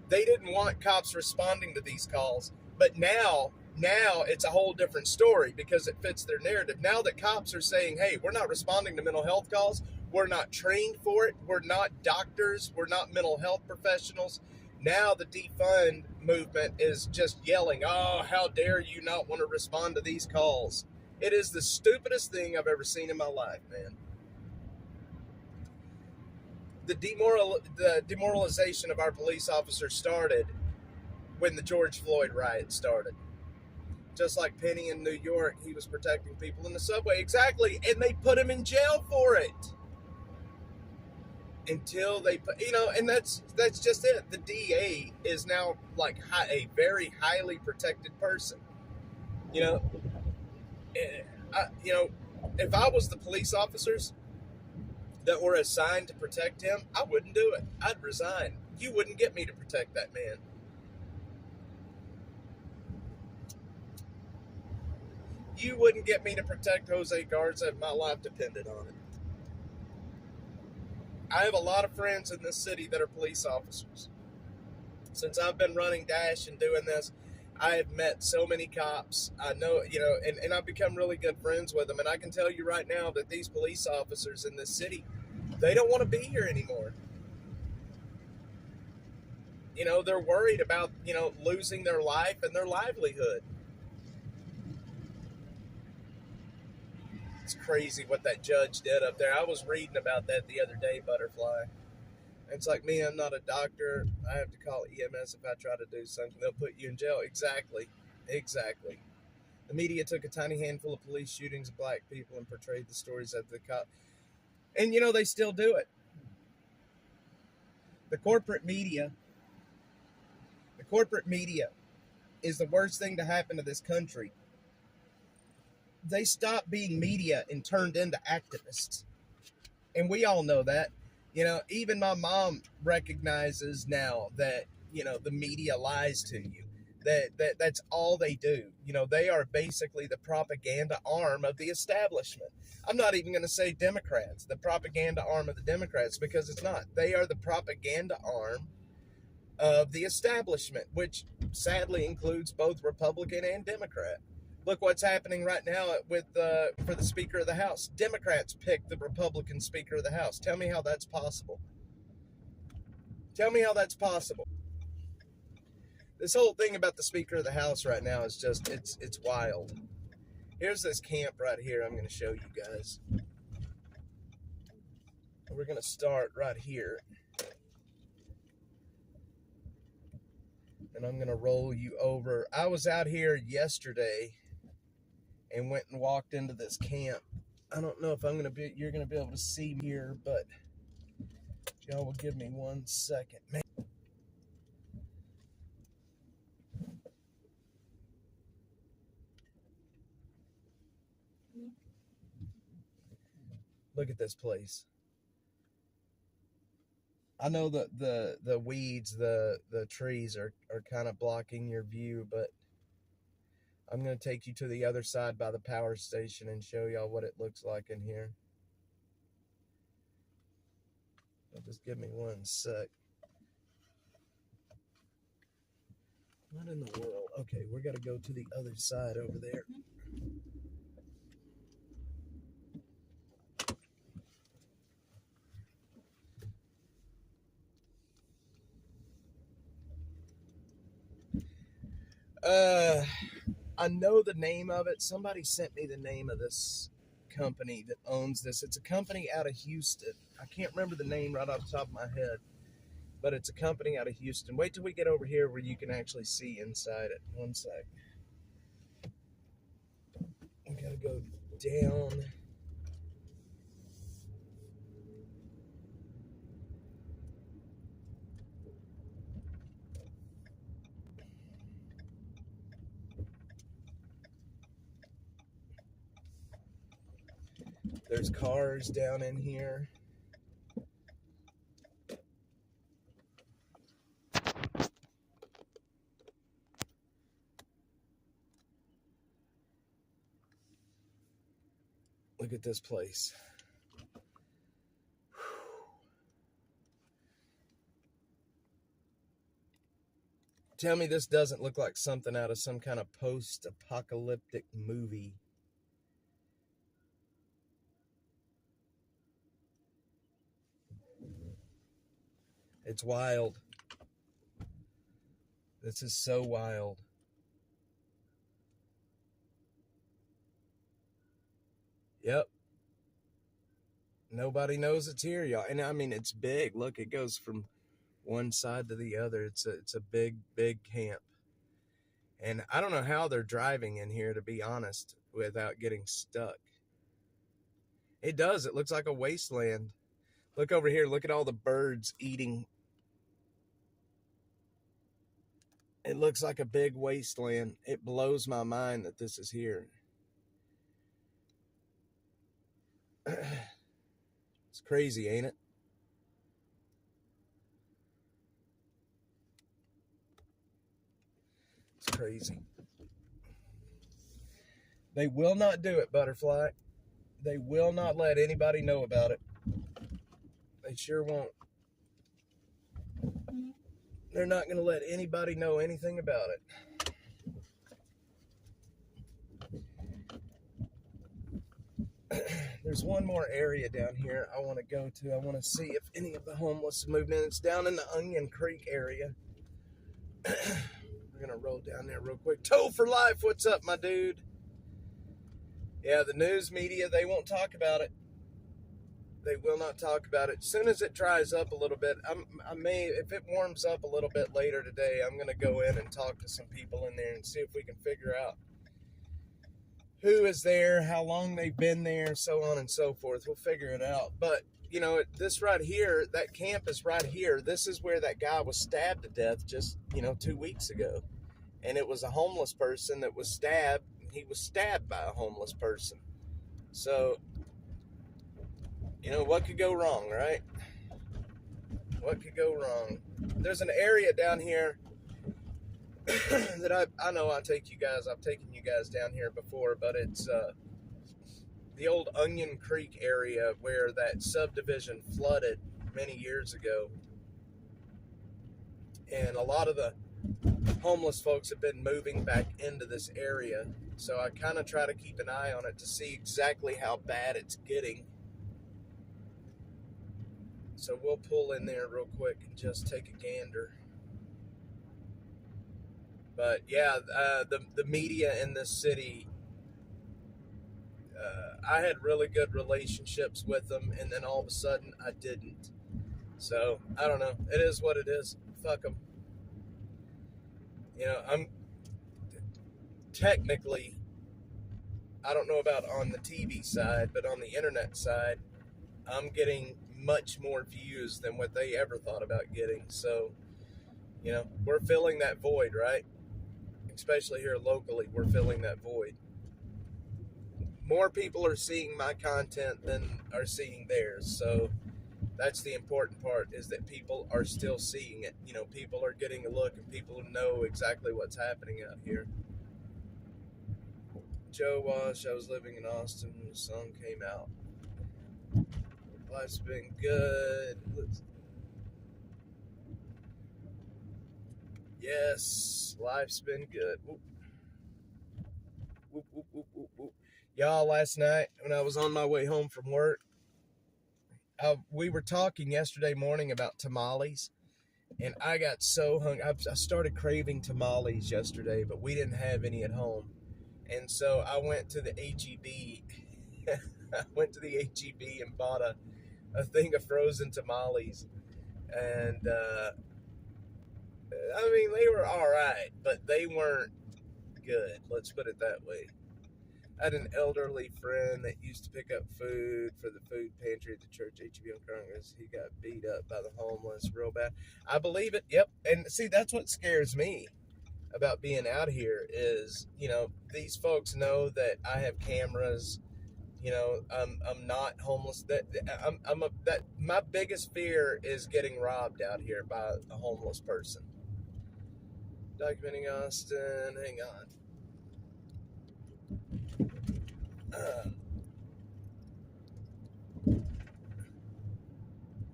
They didn't want cops responding to these calls. But now it's a whole different story because it fits their narrative. Now that cops are saying, hey, we're not responding to mental health calls. We're not trained for it. We're not doctors. We're not mental health professionals. Now the defund movement is just yelling, oh, how dare you not want to respond to these calls. It is the stupidest thing I've ever seen in my life, man. The demoralization of our police officers started when the George Floyd riot started. Just like Penny in New York, he was protecting people in the subway. Exactly, and they put him in jail for it. until they put, and that's just it. The DA is now like a very highly protected person. You know, if I was the police officers that were assigned to protect him, I wouldn't do it. I'd resign. You wouldn't get me to protect that man. You wouldn't get me to protect Jose Garza if my life depended on it. I have a lot of friends in this city that are police officers. Since I've been running Dash and doing this, I have met so many cops. I know, and I've become really good friends with them. And I can tell you right now that these police officers in this city, they don't want to be here anymore. They're worried about, losing their life and their livelihood. It's crazy what that judge did up there. I was reading about that the other day, Butterfly. It's like, me, I'm not a doctor. I have to call EMS if I try to do something. They'll put you in jail. Exactly. The media took a tiny handful of police shootings of black people and portrayed the stories of the cop. And, they still do it. The corporate media is the worst thing to happen to this country. They stopped being media and turned into activists. And we all know that. Even my mom recognizes now that, the media lies to you. That's all they do. They are basically the propaganda arm of the establishment. I'm not even going to say Democrats, the propaganda arm of the Democrats, because it's not. They are the propaganda arm of the establishment, which sadly includes both Republican and Democrat. Look what's happening right now for the Speaker of the House. Democrats picked the Republican Speaker of the House. Tell me how that's possible. This whole thing about the Speaker of the House right now is just, it's wild. Here's this camp right here I'm going to show you guys. We're going to start right here. And I'm going to roll you over. I was out here yesterday and went and walked into this camp. I don't know if you're going to be able to see me here, but y'all will give me 1 second. Man. Look at this place. I know that the weeds, the trees are kind of blocking your view, but I'm going to take you to the other side by the power station and show y'all what it looks like in here. Just give me 1 sec. What in the world? Okay, we're going to go to the other side over there. I know the name of it. Somebody sent me the name of this company that owns this. It's a company out of Houston. I can't remember the name right off the top of my head, but it's a company out of Houston. Wait till we get over here where you can actually see inside it. 1 sec. We gotta go down. There's cars down in here. Look at this place. Tell me this doesn't look like something out of some kind of post-apocalyptic movie. It's wild. This is so wild. Yep. Nobody knows it's here, y'all. And I mean, it's big. Look, it goes from one side to the other. It's a big, big camp. And I don't know how they're driving in here, to be honest, without getting stuck. It does. It looks like a wasteland. Look over here. Look at all the birds eating. It looks like a big wasteland. It blows my mind that this is here. It's crazy, ain't it? It's crazy. They will not do it, Butterfly. They will not let anybody know about it. They sure won't. They're not going to let anybody know anything about it. There's one more area down here I want to go to. I want to see if any of the homeless have moved in. It's down in the Onion Creek area. We're going to roll down there real quick. Toe for Life, what's up, my dude? Yeah, the news media, they won't talk about it. They will not talk about it. As soon as it dries up a little bit, I may, if it warms up a little bit later today, I'm going to go in and talk to some people in there and see if we can figure out who is there, how long they've been there, so on and so forth. We'll figure it out. But, you know, this right here, that camp is right here. This is where that guy was stabbed to death just, 2 weeks ago. And it was a homeless person that was stabbed. He was stabbed by a homeless person. So, what could go wrong, right? What could go wrong? There's an area down here that I know I've taken you guys down here before, but it's the old Onion Creek area where that subdivision flooded many years ago. And a lot of the homeless folks have been moving back into this area. So I kind of try to keep an eye on it to see exactly how bad it's getting. So we'll pull in there real quick and just take a gander. But yeah, the media in this city, I had really good relationships with them, and then all of a sudden I didn't. So I don't know. It is what it is. Fuck them. I'm technically, I don't know about on the TV side, but on the internet side, I'm getting much more views than what they ever thought about getting. So, we're filling that void, right? Especially here locally, we're filling that void. More people are seeing my content than are seeing theirs. So that's the important part, is that people are still seeing it. People are getting a look, and people know exactly what's happening out here. Joe Wash, I was living in Austin when the song came out. Life's been good. Yes, life's been good. Whoop. Whoop, whoop, whoop, whoop, whoop. Y'all, last night when I was on my way home from work, we were talking yesterday morning about tamales, and I got so hungry. I started craving tamales yesterday, but we didn't have any at home. And so I went to the HEB. I went to the HEB and bought a thing of frozen tamales. And, they were all right, but they weren't good. Let's put it that way. I had an elderly friend that used to pick up food for the food pantry at the church, HEB on Congress. He got beat up by the homeless real bad. I believe it. Yep. And see, that's what scares me about being out here is, these folks know that I have cameras. I'm not homeless. My biggest fear is getting robbed out here by a homeless person. Documenting Austin. Hang on.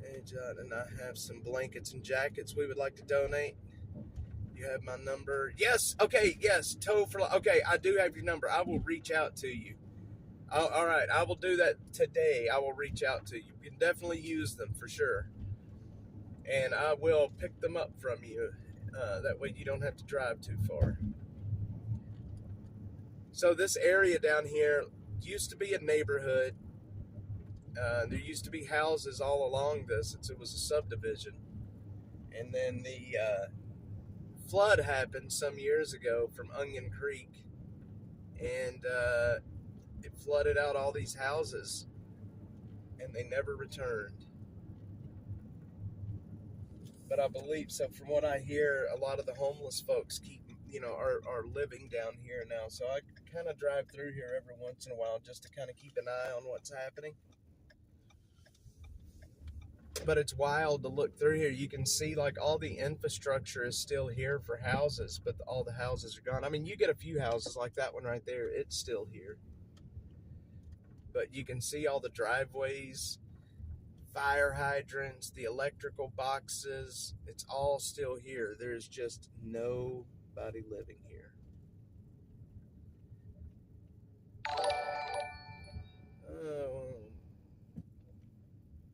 Hey, John, and I have some blankets and jackets we would like to donate. You have my number. Yes. Okay. Yes. Okay. I do have your number. I will reach out to you. All right. I will do that today. I will reach out to you. You can definitely use them for sure. And I will pick them up from you. That way you don't have to drive too far. So this area down here used to be a neighborhood. There used to be houses all along this. It was a subdivision. And then the flood happened some years ago from Onion Creek. And it flooded out all these houses. And they never returned. but I believe so. From what I hear, a lot of the homeless folks are living down here now. So I kind of drive through here every once in a while just to kind of keep an eye on what's happening. But it's wild to look through here. You can see like all the infrastructure is still here for houses, but all the houses are gone. I mean, you get a few houses like that one right there. It's still here. But you can see all the driveways, fire hydrants, the electrical boxes. It's all still here. There's just nobody living here.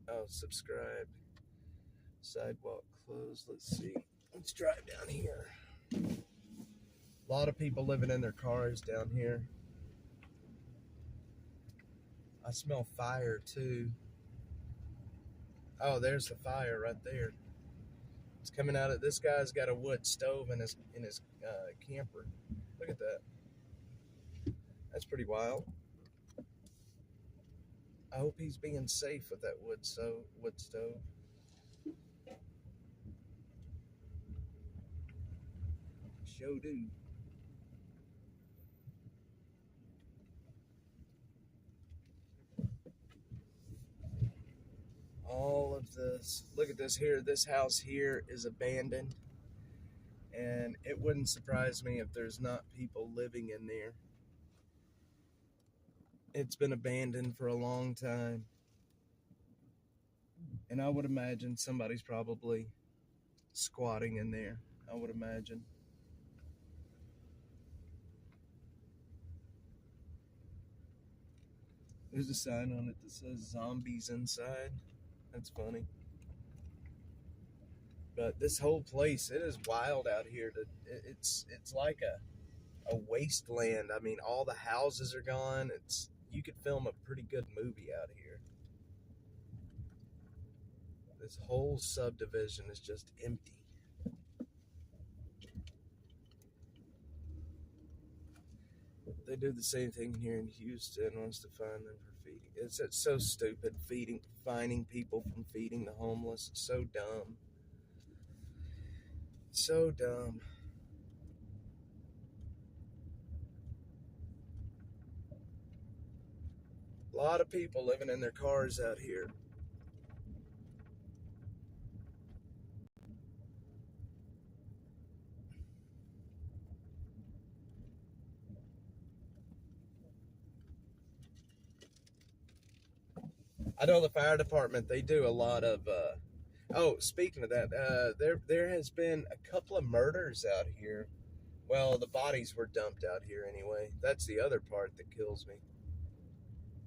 Oh, subscribe. Sidewalk closed. Let's see. Let's drive down here. A lot of people living in their cars down here. I smell fire too. Oh, there's the fire right there. It's coming out of this guy's got a wood stove in his camper. Look at that. That's pretty wild. I hope he's being safe with that wood stove. Sure do. All of this. Look at this here. This house here is abandoned. And it wouldn't surprise me if there's not people living in there. It's been abandoned for a long time. And I would imagine somebody's probably squatting in there. I would imagine. There's a sign on it that says zombies inside. That's funny. But this whole place, it is wild out here. It's like a wasteland. I mean, all the houses are gone. You could film a pretty good movie out here. This whole subdivision is just empty. They do the same thing here in Houston. Wants to find them for feeding. It's so stupid. Finding people from feeding the homeless. It's so dumb. So dumb. A lot of people living in their cars out here. I know the fire department, they do a lot of, speaking of that, there has been a couple of murders out here. Well, the bodies were dumped out here anyway. That's the other part that kills me.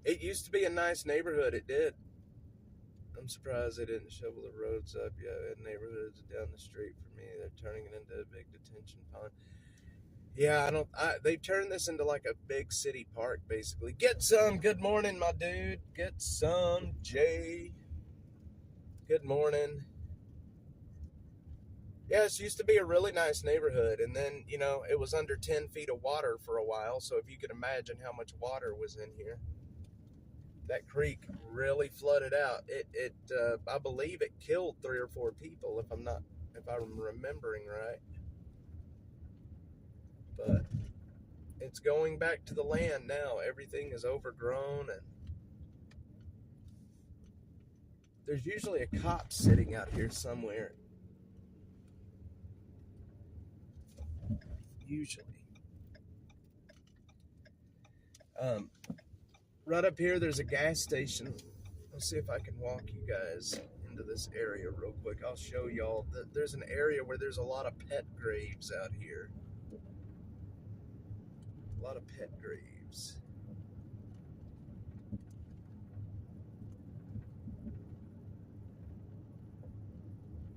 It used to be a nice neighborhood, it did. I'm surprised they didn't shovel the roads up. Yeah, neighborhoods down the street from me, they're turning it into a big detention pond. Yeah, they turned this into like a big city park, basically. Get some. Good morning, my dude. Get some, Jay. Good morning. Yeah, this used to be a really nice neighborhood, and then, it was under 10 feet of water for a while, so if you could imagine how much water was in here. That creek really flooded out. I believe it killed 3 or 4 people, if I'm remembering right. But it's going back to the land now. Everything is overgrown, and there's usually a cop sitting out here somewhere. Usually. Right up here, there's a gas station. Let's see if I can walk you guys into this area real quick. I'll show y'all that there's an area where there's a lot of pet graves out here. A lot of pet graves.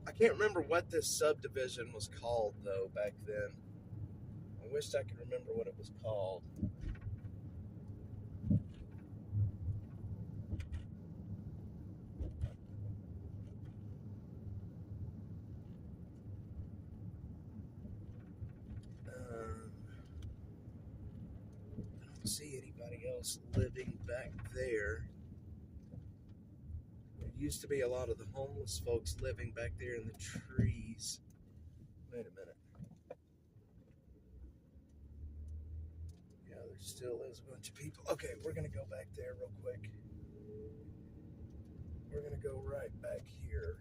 I can't remember what this subdivision was called, though, back then. I wished I could remember what it was called. I don't see anybody else living back there. There Used to be a lot of the homeless folks living back there in the trees. Wait a minute. Yeah, there still is a bunch of people. Okay, we're going to go back there real quick. We're going to go right back here.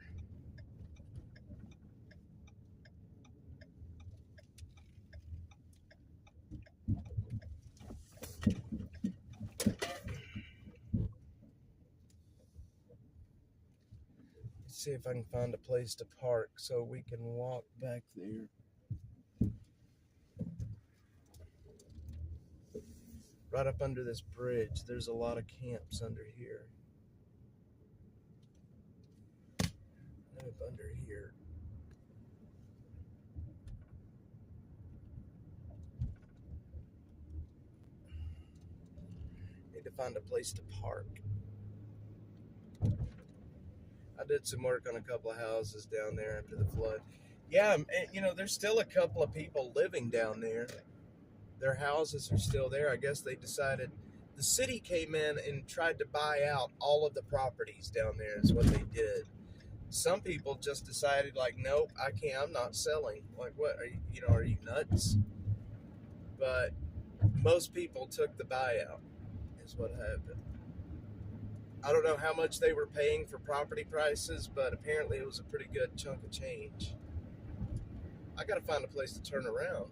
See if I can find a place to park so we can walk back there. Right up under this bridge, there's a lot of camps under here. Right up under here. Need to find a place to park. I did some work on a couple of houses down there after the flood. Yeah, there's still a couple of people living down there. Their houses are still there. I guess they decided, the city came in and tried to buy out all of the properties down there is what they did. Some people just decided, like, nope, I can't, I'm not selling. Like, what, are you nuts? But most people took the buyout is what happened. I don't know how much they were paying for property prices, but apparently it was a pretty good chunk of change. I gotta find a place to turn around.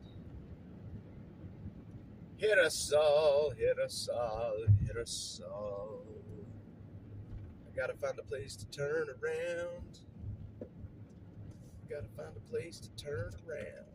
Hit us all, hit us all, hit us all. I gotta find a place to turn around. Gotta find a place to turn around.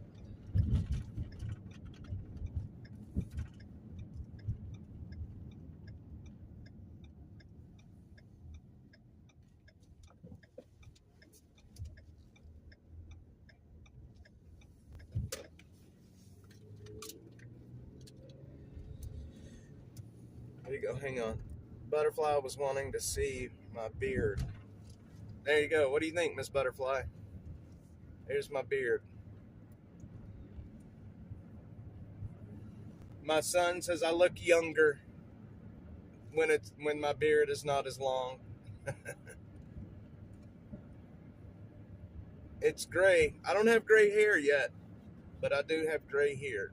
There you go, hang on. Butterfly was wanting to see my beard. There you go. What do you think, Miss Butterfly? Here's my beard. My son says I look younger when my beard is not as long. It's gray. I don't have gray hair yet, but I do have gray hair.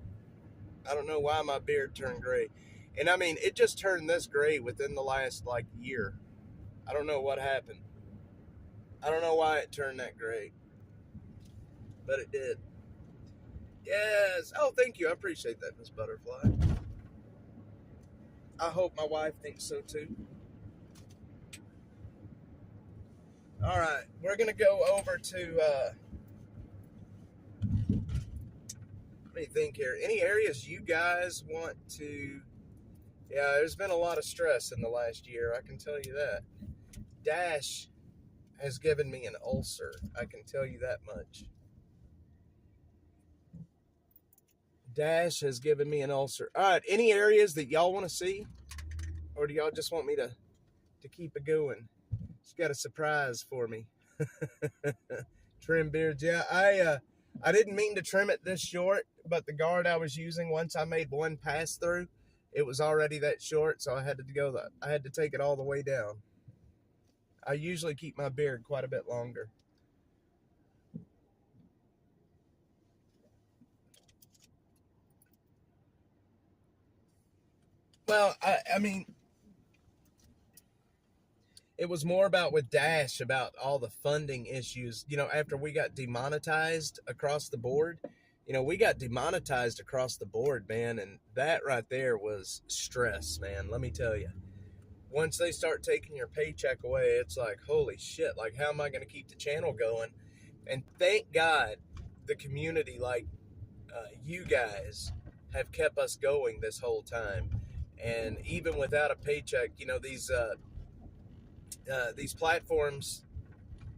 I don't know why my beard turned gray. And I mean, it just turned this gray within the last, year. I don't know what happened. I don't know why it turned that gray. But it did. Yes. Oh, thank you. I appreciate that, Miss Butterfly. I hope my wife thinks so, too. All right. We're going to go over to... let me think here. Any areas you guys want to... Yeah, there's been a lot of stress in the last year. I can tell you that. Dash has given me an ulcer. I can tell you that much. Dash has given me an ulcer. All right, any areas that y'all want to see? Or do y'all just want me to keep it going? She's got a surprise for me. Trim beards. Yeah, I didn't mean to trim it this short, but the guard I was using, once I made one pass through, it was already that short, so I had to take it all the way down. I usually keep my beard quite a bit longer. Well, I mean, it was more about with Dash, about all the funding issues. After we got demonetized across the board, we got demonetized across the board, man. And that right there was stress, man. Let me tell you. Once they start taking your paycheck away, it's like, holy shit, like, how am I going to keep the channel going? And thank God the community, you guys, have kept us going this whole time. And even without a paycheck, these platforms,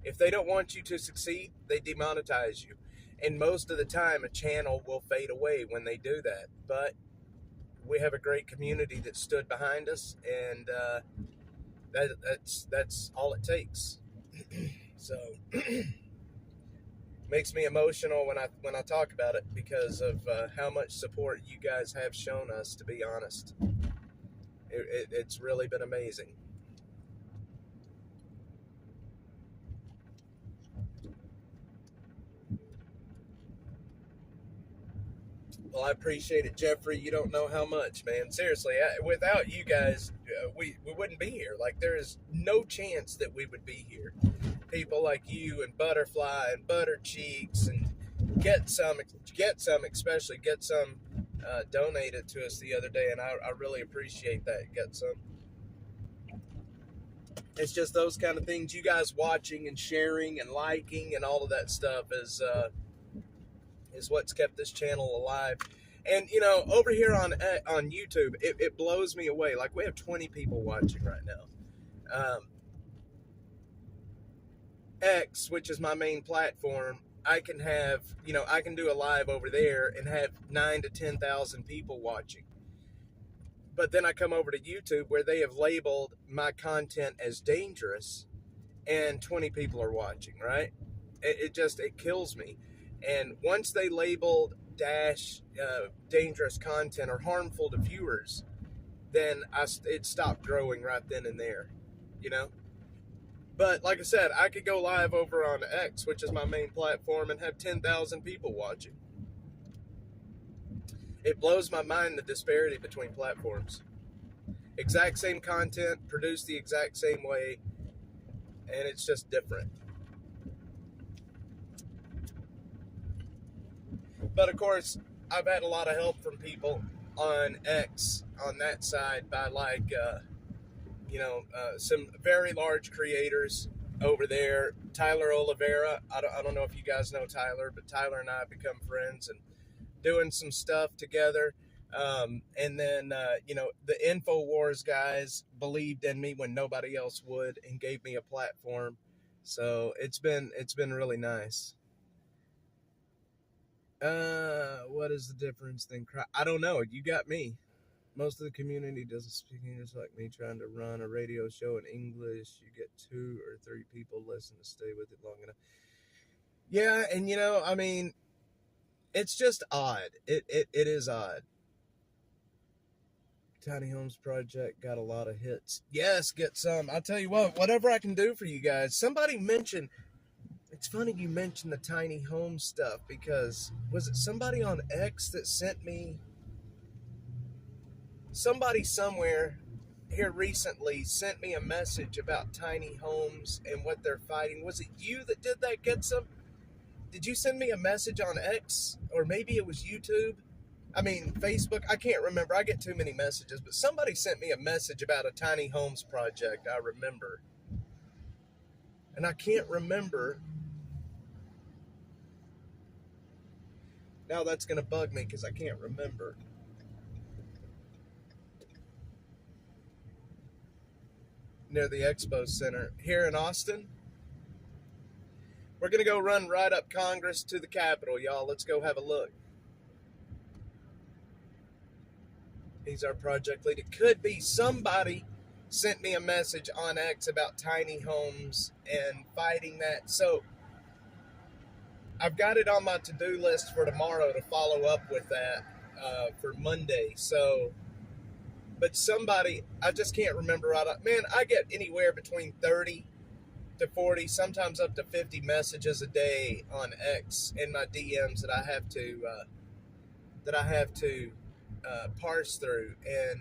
if they don't want you to succeed, they demonetize you. And most of the time, a channel will fade away when they do that. But we have a great community that stood behind us, and that's all it takes. So makes me emotional when I talk about it, because of how much support you guys have shown us. To be honest, it's really been amazing. Well, I appreciate it, Jeffrey. You don't know how much, man. Seriously, without you guys, we wouldn't be here. Like, there is no chance that we would be here. People like you and Butterfly and Butter Cheeks and Get Some, especially Get Some, donated to us the other day, and I really appreciate that. Get Some. It's just those kind of things. You guys watching and sharing and liking and all of that stuff is what's kept this channel alive. And you know, over here on YouTube, it blows me away. Like, we have 20 people watching right now. X, which is my main platform, I can have, I can do a live over there and have 9,000 to 10,000 people watching. But then I come over to YouTube, where they have labeled my content as dangerous, and 20 people are watching, right? It kills me. And once they labeled dangerous content or harmful to viewers, then it stopped growing right then and there, you know? But like I said, I could go live over on X, which is my main platform, and have 10,000 people watching. It blows my mind, the disparity between platforms. Exact same content, produced the exact same way, and it's just different. But of course, I've had a lot of help from people on X, on that side, by some very large creators over there. Tyler Oliveira, I don't know if you guys know Tyler, but Tyler and I have become friends and doing some stuff together. And then, the InfoWars guys believed in me when nobody else would and gave me a platform. So it's been really nice. What is the difference then? I don't know. You got me. Most of the community doesn't speak English like me. Trying to run a radio show in English, you get 2 or 3 people listen to stay with it long enough. Yeah, and it's just odd. It is odd. Tiny Homes Project got a lot of hits. Yes, Get Some. I'll tell you what, whatever I can do for you guys. Somebody mentioned, it's funny you mentioned the tiny home stuff, because was it somebody on X that sent me, somebody somewhere here recently sent me a message about tiny homes and what they're fighting. Was it you that did that, Get Some? Did you send me a message on X? Or maybe it was YouTube? Facebook, I can't remember. I get too many messages, but somebody sent me a message about a tiny homes project, I remember. And I can't remember. Now that's going to bug me because I can't remember. Near the Expo Center here in Austin. We're going to go run right up Congress to the Capitol, y'all. Let's go have a look. He's our project lead. It could be somebody sent me a message on X about tiny homes and fighting that. So I've got it on my to-do list for tomorrow to follow up with that for Monday. So, but somebody, I just can't remember right up. Man, I get anywhere between 30 to 40, sometimes up to 50 messages a day on X in my DMs that I have to parse through. And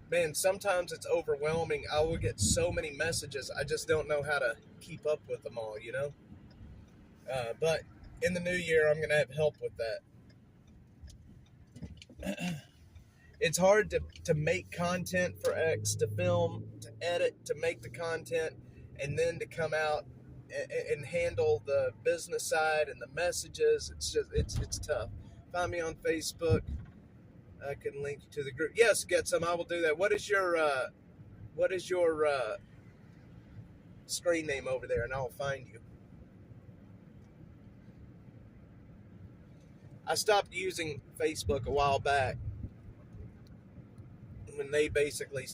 man, sometimes it's overwhelming. I will get so many messages, I just don't know how to keep up with them all, but in the new year, I'm going to have help with that. It's hard to make content for X, to film, to edit, to make the content, and then to come out and handle the business side and the messages. It's tough. Find me on Facebook. I can link you to the group. Yes, Get Some. I will do that. What is your screen name over there, and I'll find you. I stopped using Facebook a while back when they basically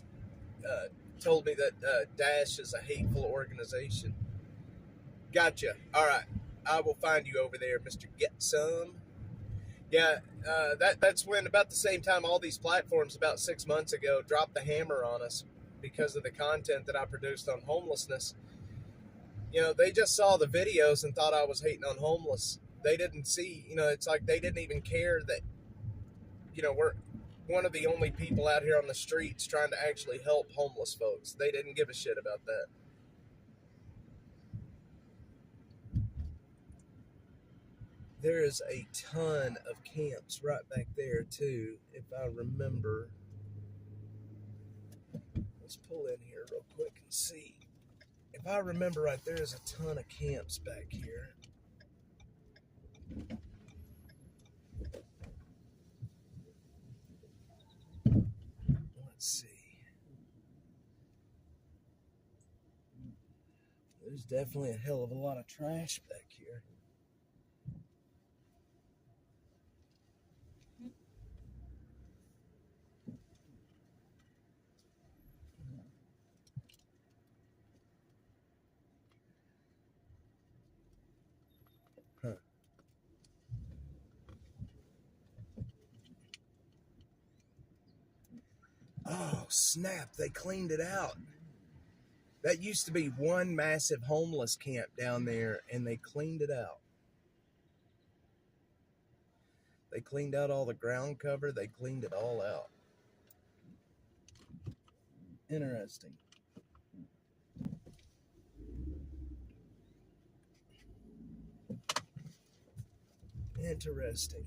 told me that Dash is a hateful organization. Gotcha. All right. I will find you over there, Mr. Get Some. Yeah, that's when, about the same time, all these platforms about 6 months ago dropped the hammer on us because of the content that I produced on homelessness. They just saw the videos and thought I was hating on homeless. They didn't see, it's like they didn't even care that we're one of the only people out here on the streets trying to actually help homeless folks. They didn't give a shit about that. There is a ton of camps right back there too, if I remember. Let's pull in here real quick and see. If I remember right, there is a ton of camps back here. Let's see. There's definitely a hell of a lot of trash back here. Huh. Oh, snap. They cleaned it out. That used to be one massive homeless camp down there, and they cleaned it out. They cleaned out all the ground cover. They cleaned it all out. Interesting. Interesting.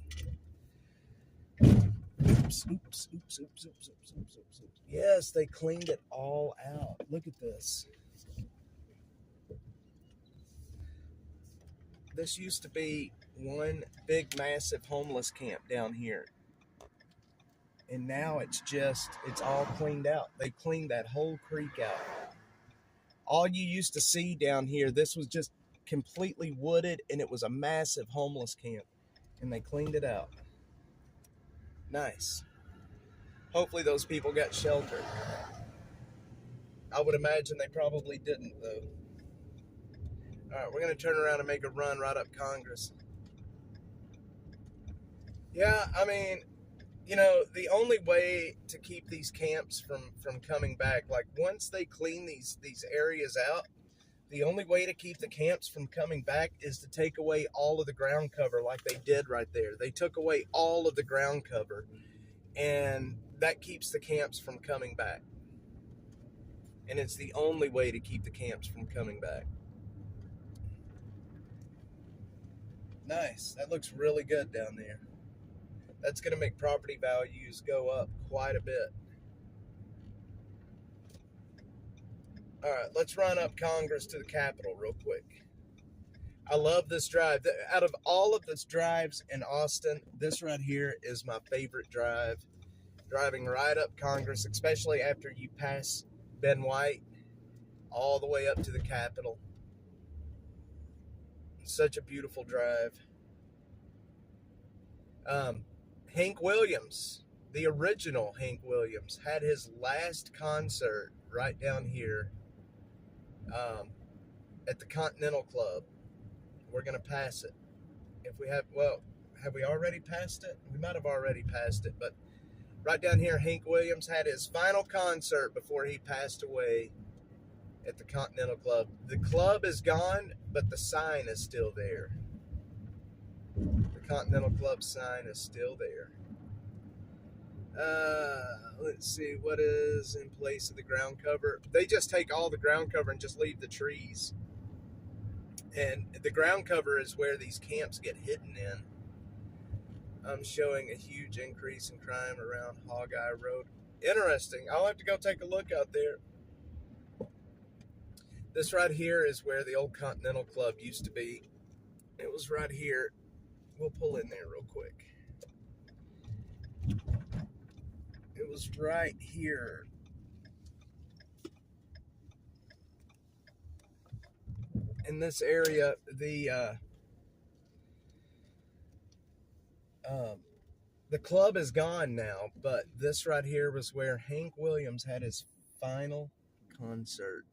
Oops. Yes, they cleaned it all out. Look at this. This used to be one big, massive homeless camp down here. And now it's all cleaned out. They cleaned that whole creek out. All you used to see down here, this was just completely wooded, and it was a massive homeless camp. And they cleaned it out. Nice. Hopefully those people got shelter. I would imagine they probably didn't, though. All right, we're going to turn around and make a run right up Congress. Yeah, I mean, the only way to keep these camps from coming back, like once they clean these areas out, the only way to keep the camps from coming back is to take away all of the ground cover like they did right there. They took away all of the ground cover, and that keeps the camps from coming back. And it's the only way to keep the camps from coming back. Nice. That looks really good down there. That's going to make property values go up quite a bit. All right, let's run up Congress to the Capitol real quick. I love this drive. Out of all of the drives in Austin, this right here is my favorite drive. Driving right up Congress, especially after you pass Ben White, all the way up to the Capitol. Such a beautiful drive. Hank Williams, the original Hank Williams, had his last concert right down here at the Continental Club. We're going to pass it. If we have we already passed it? We might have already passed it, but right down here, Hank Williams had his final concert before he passed away at the Continental Club. The club is gone, but the sign is still there. The Continental Club sign is still there. Let's see, what is in place of the ground cover? They just take all the ground cover and just leave the trees. And the ground cover is where these camps get hidden in. I'm showing a huge increase in crime around Hog Eye Road. Interesting. I'll have to go take a look out there. This right here is where the old Continental Club used to be. It was right here. We'll pull in there real quick. It was right here. In this area, the club is gone now, but this right here was where Hank Williams had his final concert.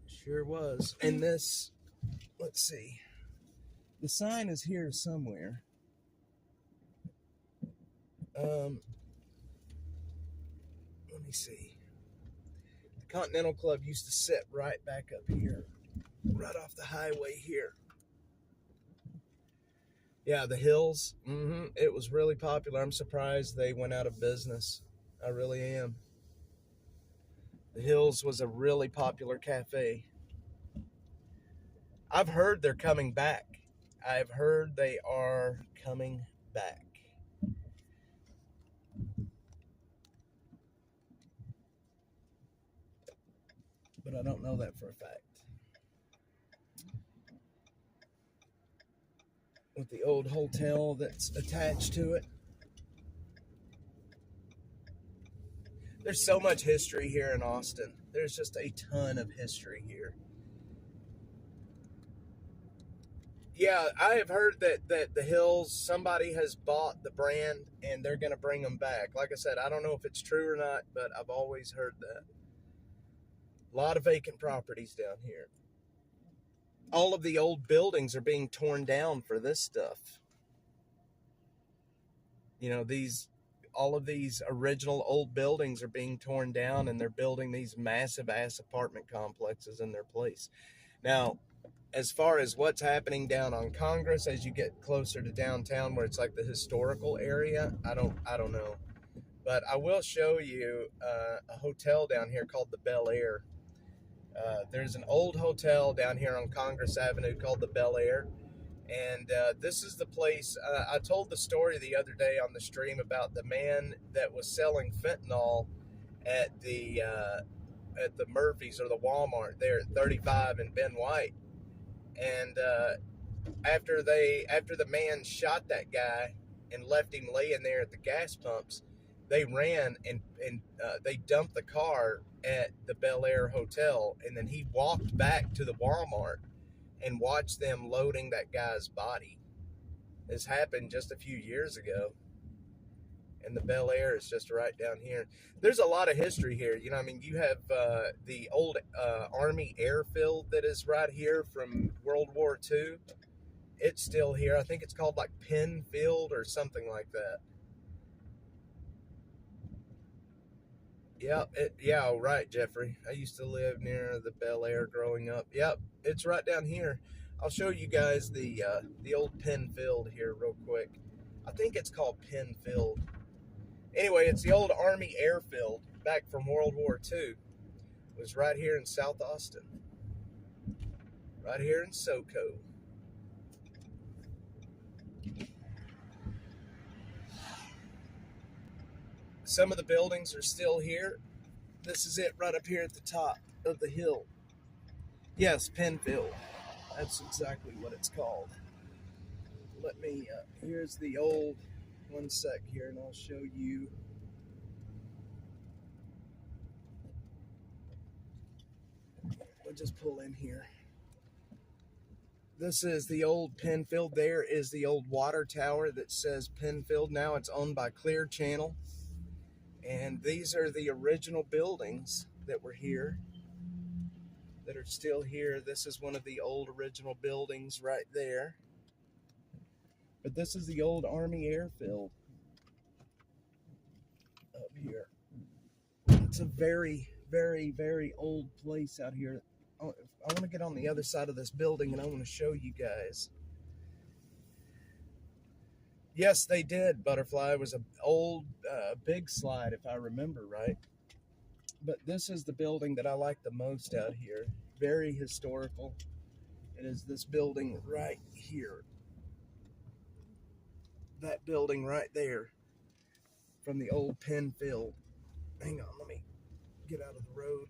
Sure was. And this, let's see, the sign is here somewhere. Let me see. The Continental Club used to sit right back up here, right off the highway here. Yeah, the Hills. It was really popular. I'm surprised they went out of business. I really am. The Hills was a really popular cafe. I've heard they're coming back. I've heard they are coming back. But I don't know that for a fact. With the old hotel that's attached to it. There's so much history here in Austin. There's just a ton of history here. Yeah, I have heard that the Hills, somebody has bought the brand and they're going to bring them back. Like I said, I don't know if it's true or not, but I've always heard that. A lot of vacant properties down here. All of the old buildings are being torn down for this stuff. You know, all of these original old buildings are being torn down and they're building these massive ass apartment complexes in their place. Now, as far as what's happening down on Congress as you get closer to downtown where it's like the historical area, I don't know. But I will show you a hotel down here called the Bel Air. There's an old hotel down here on Congress Avenue called the Bel Air. And this is the place. I told the story the other day on the stream about the man that was selling fentanyl at the Murphy's or the Walmart there at 35 and Ben White. And after the man shot that guy and left him laying there at the gas pumps, they ran and they dumped the car at the Bel Air Hotel, and then he walked back to the Walmart and watched them loading that guy's body. This happened just a few years ago, and the Bel Air is just right down here. There's a lot of history here. You know, I mean, you have the old Army airfield that is right here from World War II. It's still here. I think it's called like Penn Field or something like that. Yep. Yeah, right, Jeffrey. I used to live near the Bel Air growing up. Yep, it's right down here. I'll show you guys the old Penn Field here real quick. I think it's called Penn Field. Anyway, it's the old Army airfield back from World War II. It was right here in South Austin. Right here in SoCo. Some of the buildings are still here. This is it right up here at the top of the hill. Yes, Penfield. That's exactly what it's called. Let me, here's the old, one sec here, and I'll show you. We'll just pull in here. This is the old Penfield. There is the old water tower that says Penfield. Now it's owned by Clear Channel. And these are the original buildings that were here, that are still here. This is one of the old original buildings right there. But this is the old Army airfield up here. It's a very, very, very old place out here. I want to get on the other side of this building and I want to show you guys. Yes, they did. Butterfly was an old big slide, if I remember right. But this is the building that I like the most out here. Very historical. It is this building right here. That building right there from the old Penfield. Hang on, let me get out of the road.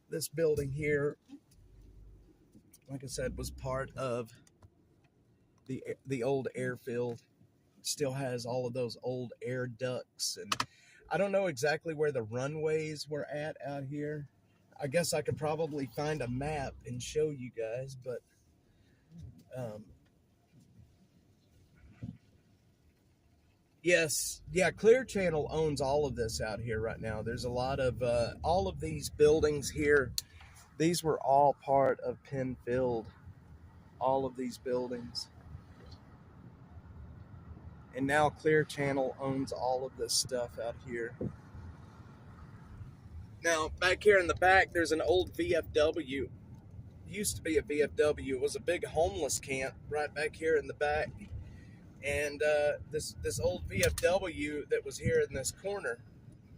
This building here, like I said, was part of the old airfield. Still has all of those old air ducts, and I don't know exactly where the runways were at out here. I guess I could probably find a map and show you guys, but yes, yeah, Clear Channel owns all of this out here right now. There's a lot of all of these buildings here. These were all part of Penfield, all of these buildings. And now Clear Channel owns all of this stuff out here. Now, back here in the back, there's an old VFW. used to be a VFW. It was a big homeless camp right back here in the back. And this old VFW that was here in this corner,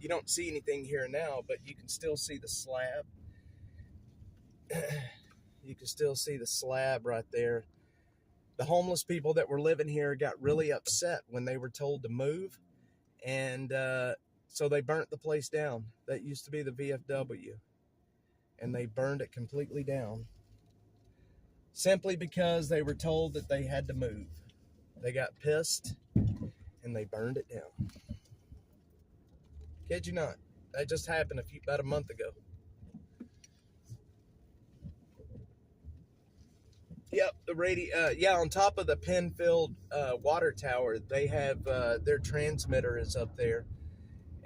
you don't see anything here now, but you can still see the slab. You can still see the slab right there. The homeless people that were living here got really upset when they were told to move, and so they burnt the place down. That used to be the VFW, and they burned it completely down simply because they were told that they had to move. They got pissed and they burned it down. Kid you not. That just happened about a month ago. Yep, the radio. Yeah, on top of the Penfield water tower, they have their transmitter is up there,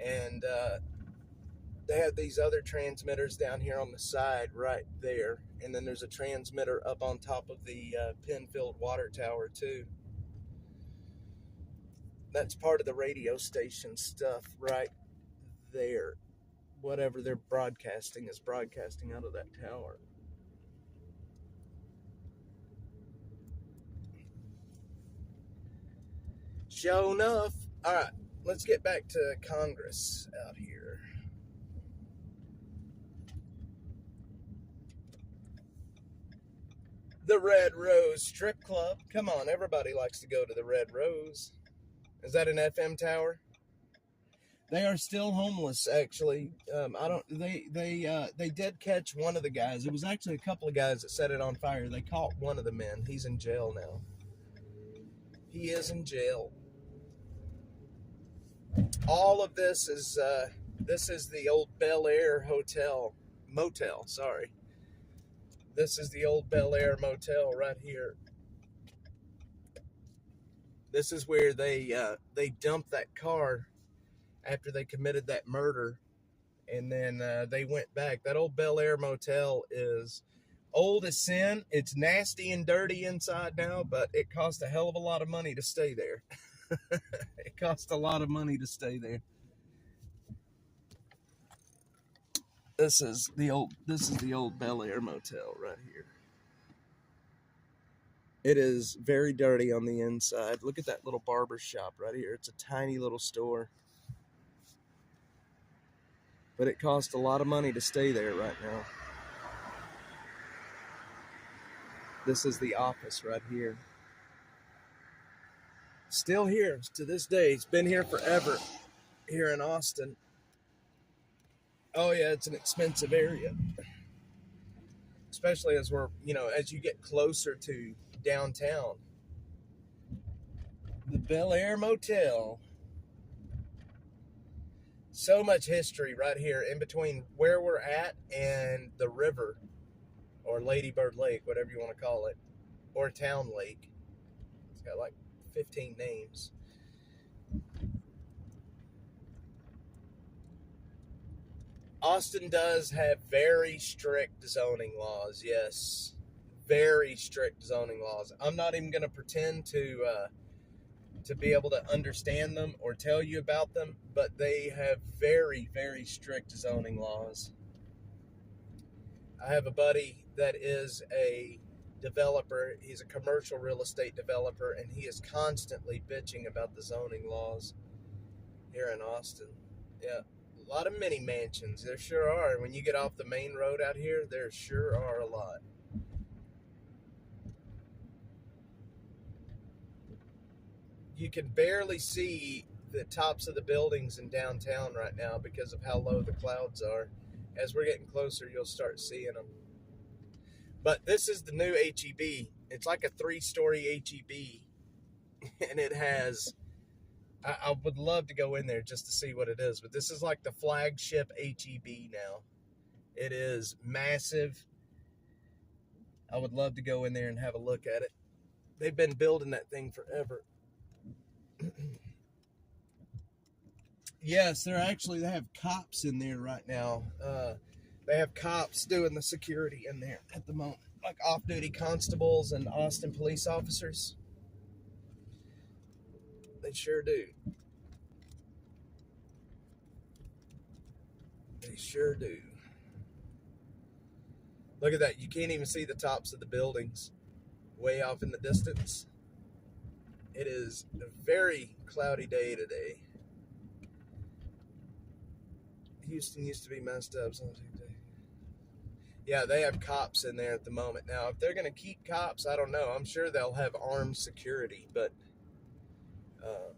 and they have these other transmitters down here on the side right there, and then there's a transmitter up on top of the Penfield water tower too. That's part of the radio station stuff right there. Whatever they're broadcasting is broadcasting out of that tower. Sure enough. All right, let's get back to Congress out here. The Red Rose Strip Club. Come on, everybody likes to go to the Red Rose. Is that an FM tower? They are still homeless, actually. They did catch one of the guys. It was actually a couple of guys that set it on fire. They caught one of the men. He's in jail now. He is in jail. All of this is the old Bel Air motel. Sorry. This is the old Bel Air motel right here. This is where they dumped that car after they committed that murder, and then they went back. That old Bel Air motel is old as sin. It's nasty and dirty inside now, but it cost a hell of a lot of money to stay there. It cost a lot of money to stay there. This is the old Bel Air motel right here. It is very dirty on the inside. Look at that little barber shop right here. It's a tiny little store. But it costs a lot of money to stay there right now. This is the office right here. Still here to this day. It's been here forever here in Austin. Oh yeah, it's an expensive area. Especially as as you get closer to downtown. The Bel Air Motel. So much history right here in between where we're at and the river, or Lady Bird Lake, whatever you want to call it, or Town Lake. It's got like 15 names. Austin does have very strict zoning laws, yes. Very strict zoning laws. I'm not even going to pretend to be able to understand them or tell you about them, but they have very, very strict zoning laws. I have a buddy that is a developer. He's a commercial real estate developer, and he is constantly bitching about the zoning laws here in Austin. Yeah, a lot of mini mansions. There sure are. When you get off the main road out here, there sure are a lot. You can barely see the tops of the buildings in downtown right now because of how low the clouds are. As we're getting closer, you'll start seeing them. But this is the new HEB. It's like a 3-story HEB. And it has... I would love to go in there just to see what it is. But this is like the flagship HEB now. It is massive. I would love to go in there and have a look at it. They've been building that thing forever. Yes, they have cops in there right now. They have cops doing the security in there at the moment, like off-duty constables and Austin police officers. They sure do. They sure do. Look at that. You can't even see the tops of the buildings way off in the distance. It is a very cloudy day today. Houston used to be messed up. Yeah, they have cops in there at the moment. Now, if they're going to keep cops, I don't know. I'm sure they'll have armed security, but uh,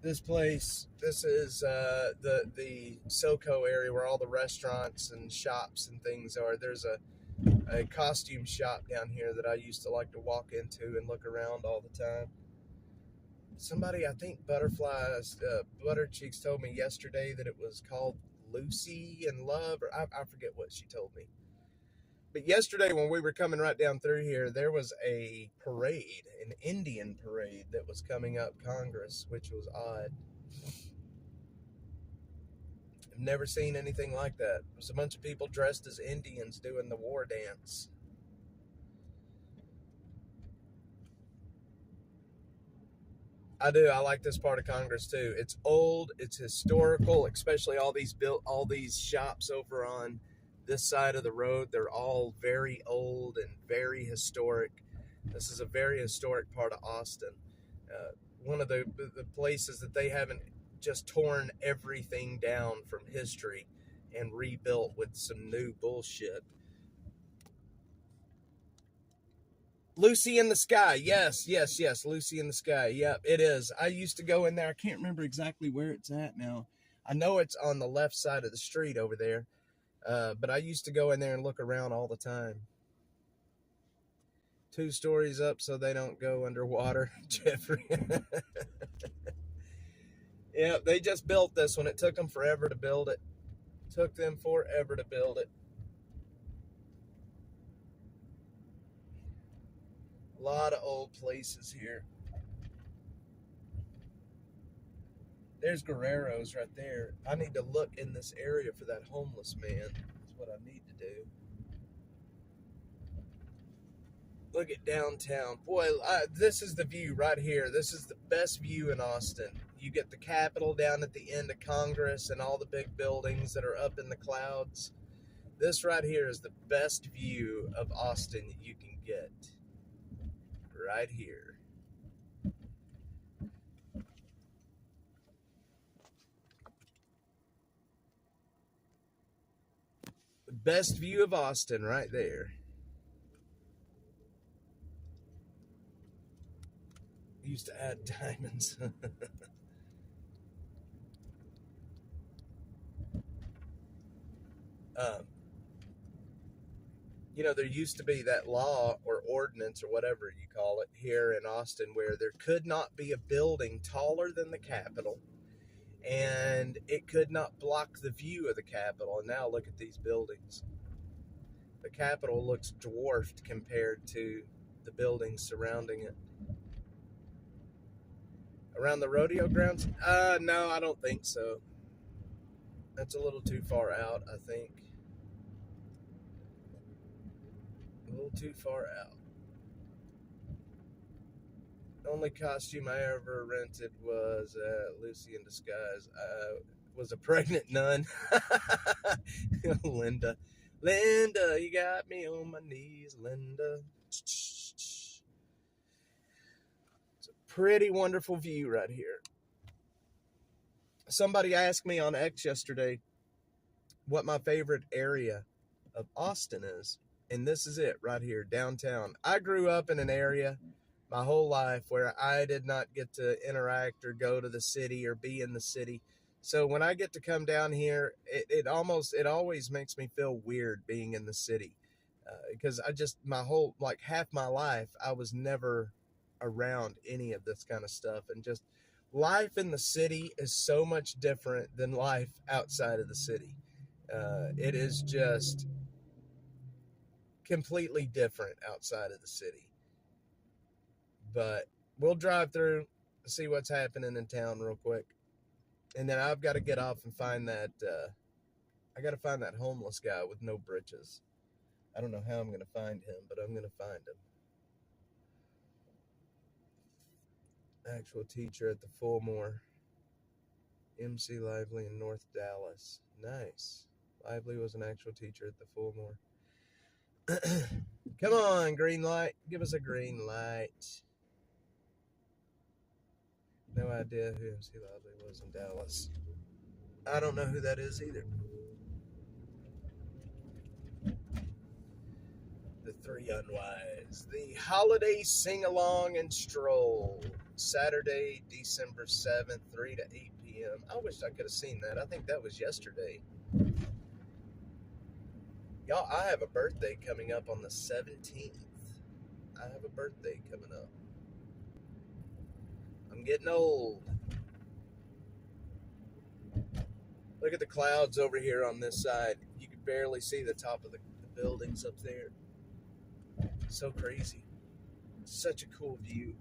this place, this is the SoCo area where all the restaurants and shops and things are. There's a costume shop down here that I used to like to walk into and look around all the time. Somebody, I think Butter Cheeks told me yesterday that it was called Lucy in Love, or I forget what she told me. But yesterday when we were coming right down through here, there was a parade, an Indian parade that was coming up Congress, which was odd. I've never seen anything like that. It was a bunch of people dressed as Indians doing the war dance. I do. I like this part of Congress too. It's old. It's historical, especially all these shops over on this side of the road. They're all very old and very historic. This is a very historic part of Austin. One of the places that they haven't just torn everything down from history and rebuilt with some new bullshit. Lucy in the Sky. Yes. Lucy in the Sky. Yep, it is. I used to go in there. I can't remember exactly where it's at now. I know it's on the left side of the street over there. But I used to go in there and look around all the time. 2 stories up so they don't go underwater, Jeffrey. Yeah, they just built this one. It took them forever to build it. Took them forever to build it. A lot of old places here. There's Guerrero's right there. I need to look in this area for that homeless man. That's what I need to do. Look at downtown. Boy, this is the view right here. This is the best view in Austin. You get the Capitol down at the end of Congress and all the big buildings that are up in the clouds. This right here is the best view of Austin that you can get. Right here. The best view of Austin right there. Used to add diamonds. um, there used to be that law or ordinance or whatever you call it here in Austin where there could not be a building taller than the Capitol and it could not block the view of the Capitol. And now look at these buildings. The Capitol looks dwarfed compared to the buildings surrounding it. Around the rodeo grounds? No, I don't think so. That's a little too far out, I think. A little too far out. The only costume I ever rented was Lucy in Disguise. Was a pregnant nun. Linda, you got me on my knees, Linda. It's a pretty wonderful view right here. Somebody asked me on X yesterday what my favorite area of Austin is. And this is it right here, downtown. I grew up in an area my whole life where I did not get to interact or go to the city or be in the city. So when I get to come down here, it always makes me feel weird being in the city. Because half my life, I was never around any of this kind of stuff. And just life in the city is so much different than life outside of the city. It is just completely different outside of the city. But we'll drive through, see what's happening in town real quick. And then I've got to get off and find that, I got to find that homeless guy with no britches. I don't know how I'm going to find him, but I'm going to find him. Actual teacher at the Fulmore. MC Lively in North Dallas. Nice. Lively was an actual teacher at the Fulmore. Come on, green light. Give us a green light. No idea who MC Lively was in Dallas. I don't know who that is either. The Three Unwise. The Holiday Sing-Along and Stroll. Saturday, December 7th, 3 to 8 p.m. I wish I could have seen that. I think that was yesterday. Y'all, I have a birthday coming up on the 17th. I have a birthday coming up. I'm getting old. Look at the clouds over here on this side. You can barely see the top of the buildings up there. So crazy. Such a cool view.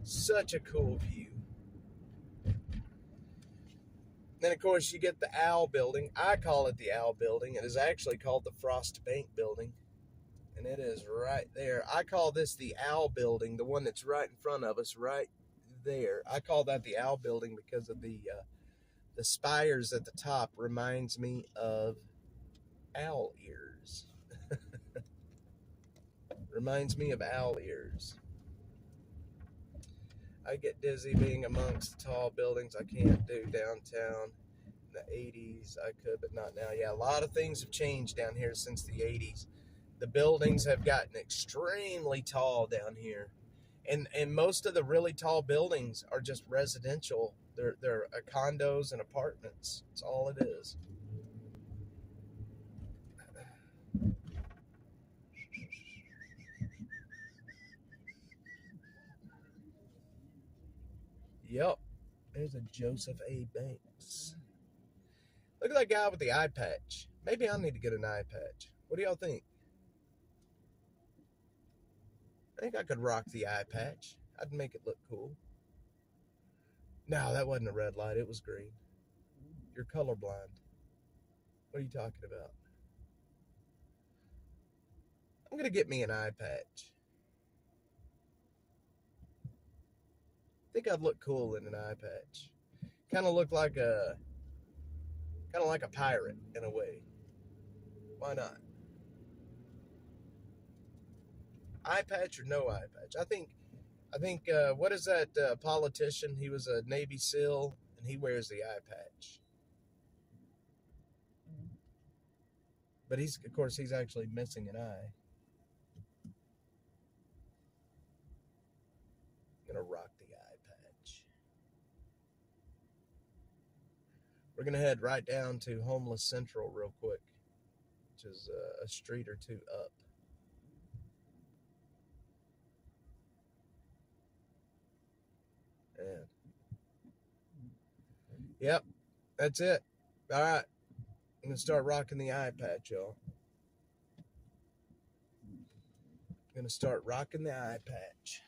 Such a cool view. Then, of course, you get the Owl Building. I call it the Owl Building. It is actually called the Frost Bank Building. And it is right there. I call this the Owl Building, the one that's right in front of us, right there. I call that the Owl Building because of the spires at the top reminds me of owl ears. Reminds me of owl ears. I get dizzy being amongst tall buildings. I can't do downtown. In the 80s, I could, but not now. Yeah, a lot of things have changed down here since the 80s. The buildings have gotten extremely tall down here. And most of the really tall buildings are just residential. They're condos and apartments. That's all it is. Yep. There's a Joseph A. Banks. Look at that guy with the eye patch. Maybe I need to get an eye patch. What do y'all think? I think I could rock the eye patch. I'd make it look cool. No, that wasn't a red light. It was green. You're colorblind. What are you talking about? I'm going to get me an eye patch. I think I'd look cool in an eye patch. Kind of look like a pirate in a way. Why not? Eye patch or no eye patch? I think what is that politician? He was a Navy SEAL and he wears the eye patch. But he's actually missing an eye. I'm gonna rock the eye patch. We're gonna head right down to Homeless Central real quick, which is a street or two up. And yep, that's it. All right, I'm gonna start rocking the eye patch, y'all. I'm gonna start rocking the eye patch.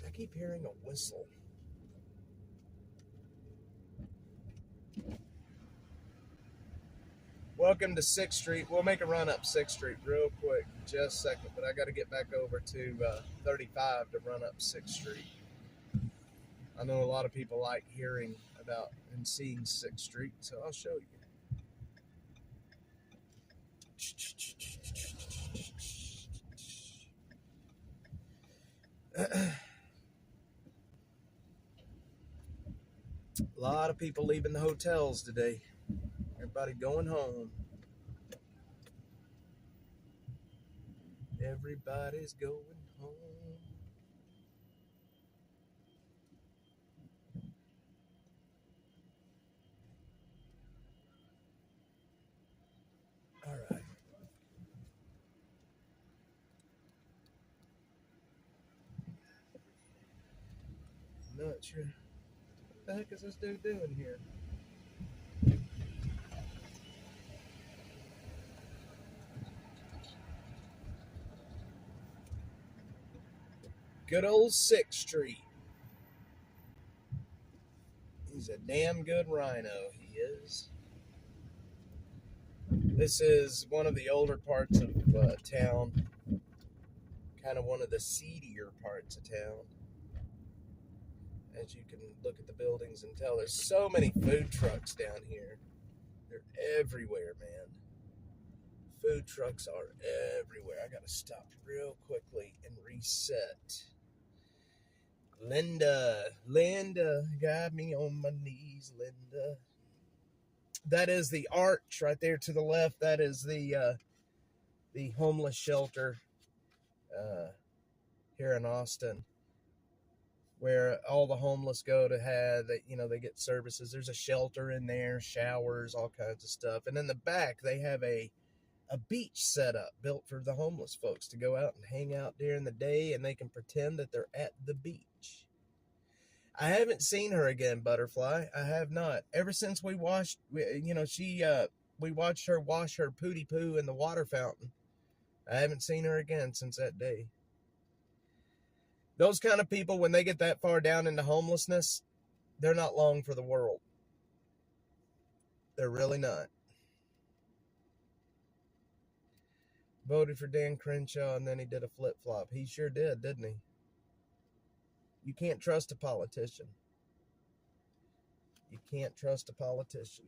I keep hearing a whistle. Welcome to 6th Street. We'll make a run up 6th Street real quick, just a second, but I got to get back over to 35 to run up 6th Street. I know a lot of people like hearing about and seeing 6th Street, so I'll show you. A lot of people leaving the hotels today. Everybody going home. Everybody's going home. All right. Not sure. What the heck is this dude doing here? Good old 6th Street. He's a damn good rhino, he is. This is one of the older parts of town. Kind of one of the seedier parts of town. As you can look at the buildings and tell, there's so many food trucks down here. They're everywhere, man. Food trucks are everywhere. I gotta stop real quickly and reset. Linda, got me on my knees, Linda. That is the arch right there to the left. That is the homeless shelter here in Austin, where all the homeless go to have, they get services. There's a shelter in there, showers, all kinds of stuff. And in the back, they have a beach set up built for the homeless folks to go out and hang out during the day, and they can pretend that they're at the beach. I haven't seen her again, Butterfly. I have not. Ever since we watched her wash her pooty poo in the water fountain. I haven't seen her again since that day. Those kind of people, when they get that far down into homelessness, they're not long for the world. They're really not. Voted for Dan Crenshaw, and then he did a flip-flop. He sure did, didn't he? You can't trust a politician. You can't trust a politician.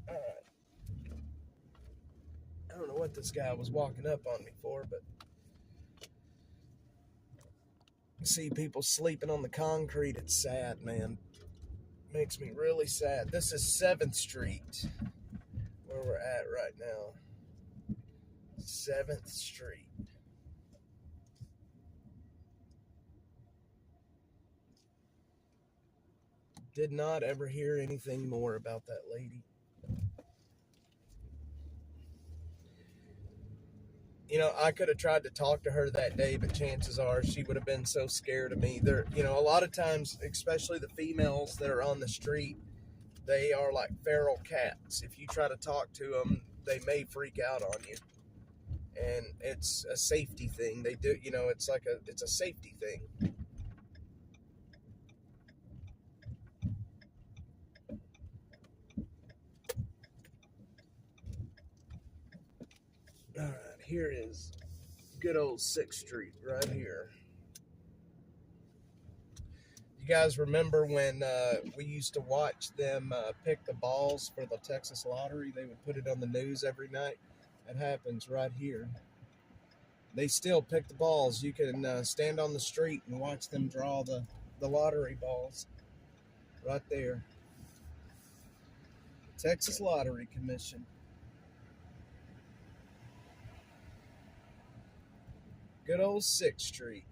All right. I don't know what this guy was walking up on me for, but see people sleeping on the concrete. It's sad, man. Makes me really sad. This is 7th Street, where we're at right now. 7th Street. Did not ever hear anything more about that lady. I could have tried to talk to her that day, but chances are she would have been so scared of me. A lot of times, especially the females that are on the street, they are like feral cats. If you try to talk to them, they may freak out on you. And it's a safety thing. They do, it's a safety thing. All right, here is good old 6th Street right here. You guys remember when we used to watch them pick the balls for the Texas Lottery? They would put it on the news every night. That happens right here. They still pick the balls. You can stand on the street and watch them draw the lottery balls right there. Texas Lottery Commission. Good old 6th Street.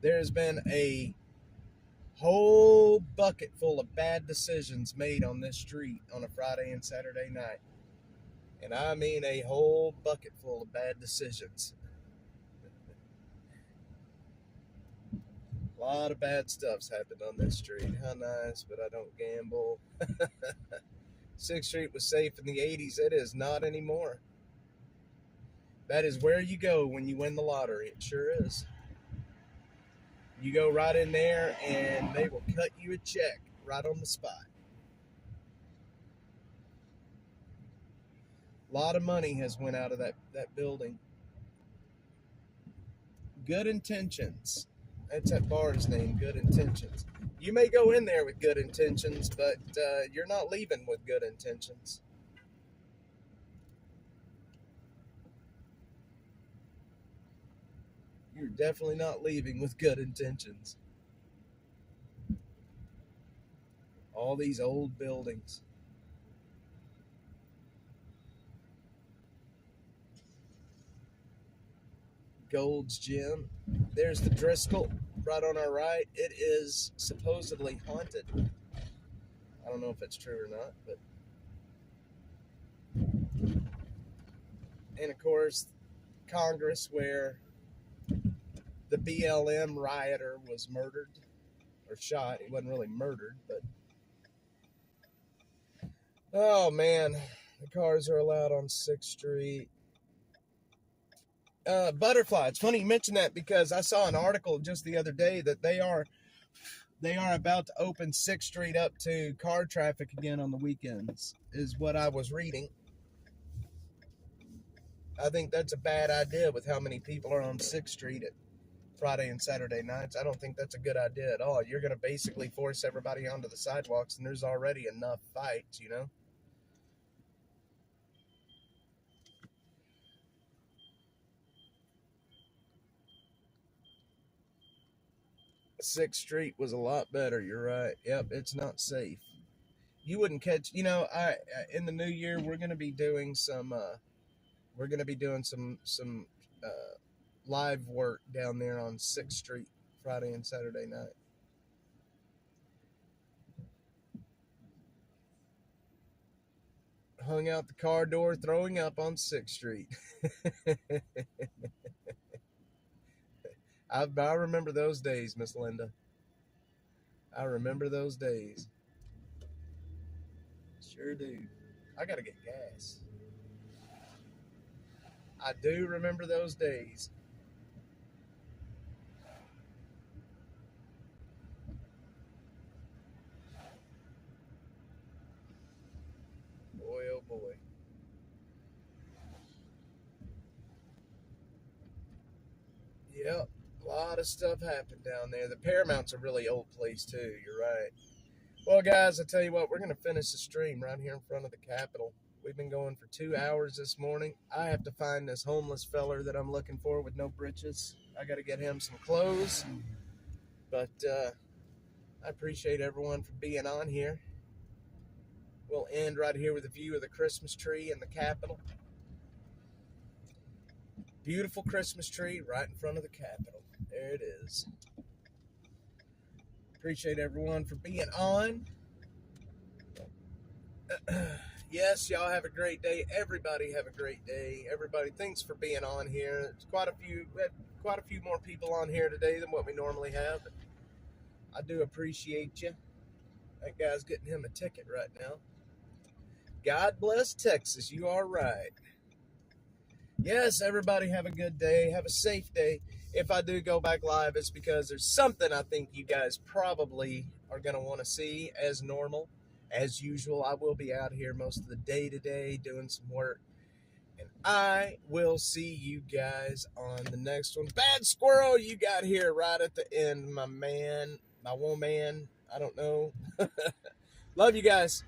There's been a whole bucket full of bad decisions made on this street on a Friday and Saturday night. And I mean a whole bucket full of bad decisions. A lot of bad stuff's happened on this street. How nice, but I don't gamble. 6th Street was safe in the 80s. It is not anymore. That is where you go when you win the lottery. It sure is. You go right in there and they will cut you a check right on the spot. A lot of money has went out of that building. Good Intentions. That's that bar's name, Good Intentions. You may go in there with good intentions, but you're not leaving with good intentions. You're definitely not leaving with good intentions. All these old buildings. Gold's Gym. There's the Driscoll right on our right. It is supposedly haunted. I don't know if it's true or not, but. And of course, Congress, where the BLM rioter was murdered or shot. He wasn't really murdered, but. Oh man, the cars are allowed on 6th Street. Butterfly. It's funny you mentioned that because I saw an article just the other day that they are about to open 6th Street up to car traffic again on the weekends, is what I was reading. I think that's a bad idea with how many people are on 6th Street Friday and Saturday nights. I don't think that's a good idea at all. You're going to basically force everybody onto the sidewalks, and there's already enough fights, you know? 6th Street was a lot better. You're right. Yep, it's not safe. You wouldn't catch, I in the new year we're going to be doing some live work down there on 6th Street Friday and Saturday night. Hung out the car door, throwing up on 6th Street. I remember those days, Miss Linda. I remember those days. Sure do. I gotta get gas. I do remember those days. Boy, oh boy. Yep, a lot of stuff happened down there. The Paramount's a really old place too. You're right. Well, guys, I tell you what, we're gonna finish the stream right here in front of the Capitol. We've been going for 2 hours this morning. I have to find this homeless feller that I'm looking for with no britches. I got to get him some clothes. But I appreciate everyone for being on here. We'll end right here with a view of the Christmas tree and the Capitol. Beautiful Christmas tree right in front of the Capitol. There it is. Appreciate everyone for being on. Yes, y'all have a great day. Everybody have a great day. Everybody, thanks for being on here. There's quite a few more people on here today than what we normally have. I do appreciate you. That guy's getting him a ticket right now. God bless Texas. You are right. Yes, everybody have a good day. Have a safe day. If I do go back live, it's because there's something I think you guys probably are going to want to see as normal. As usual, I will be out here most of the day today doing some work. And I will see you guys on the next one. Bad Squirrel, you got here right at the end, my man, my woman. I don't know. Love you guys.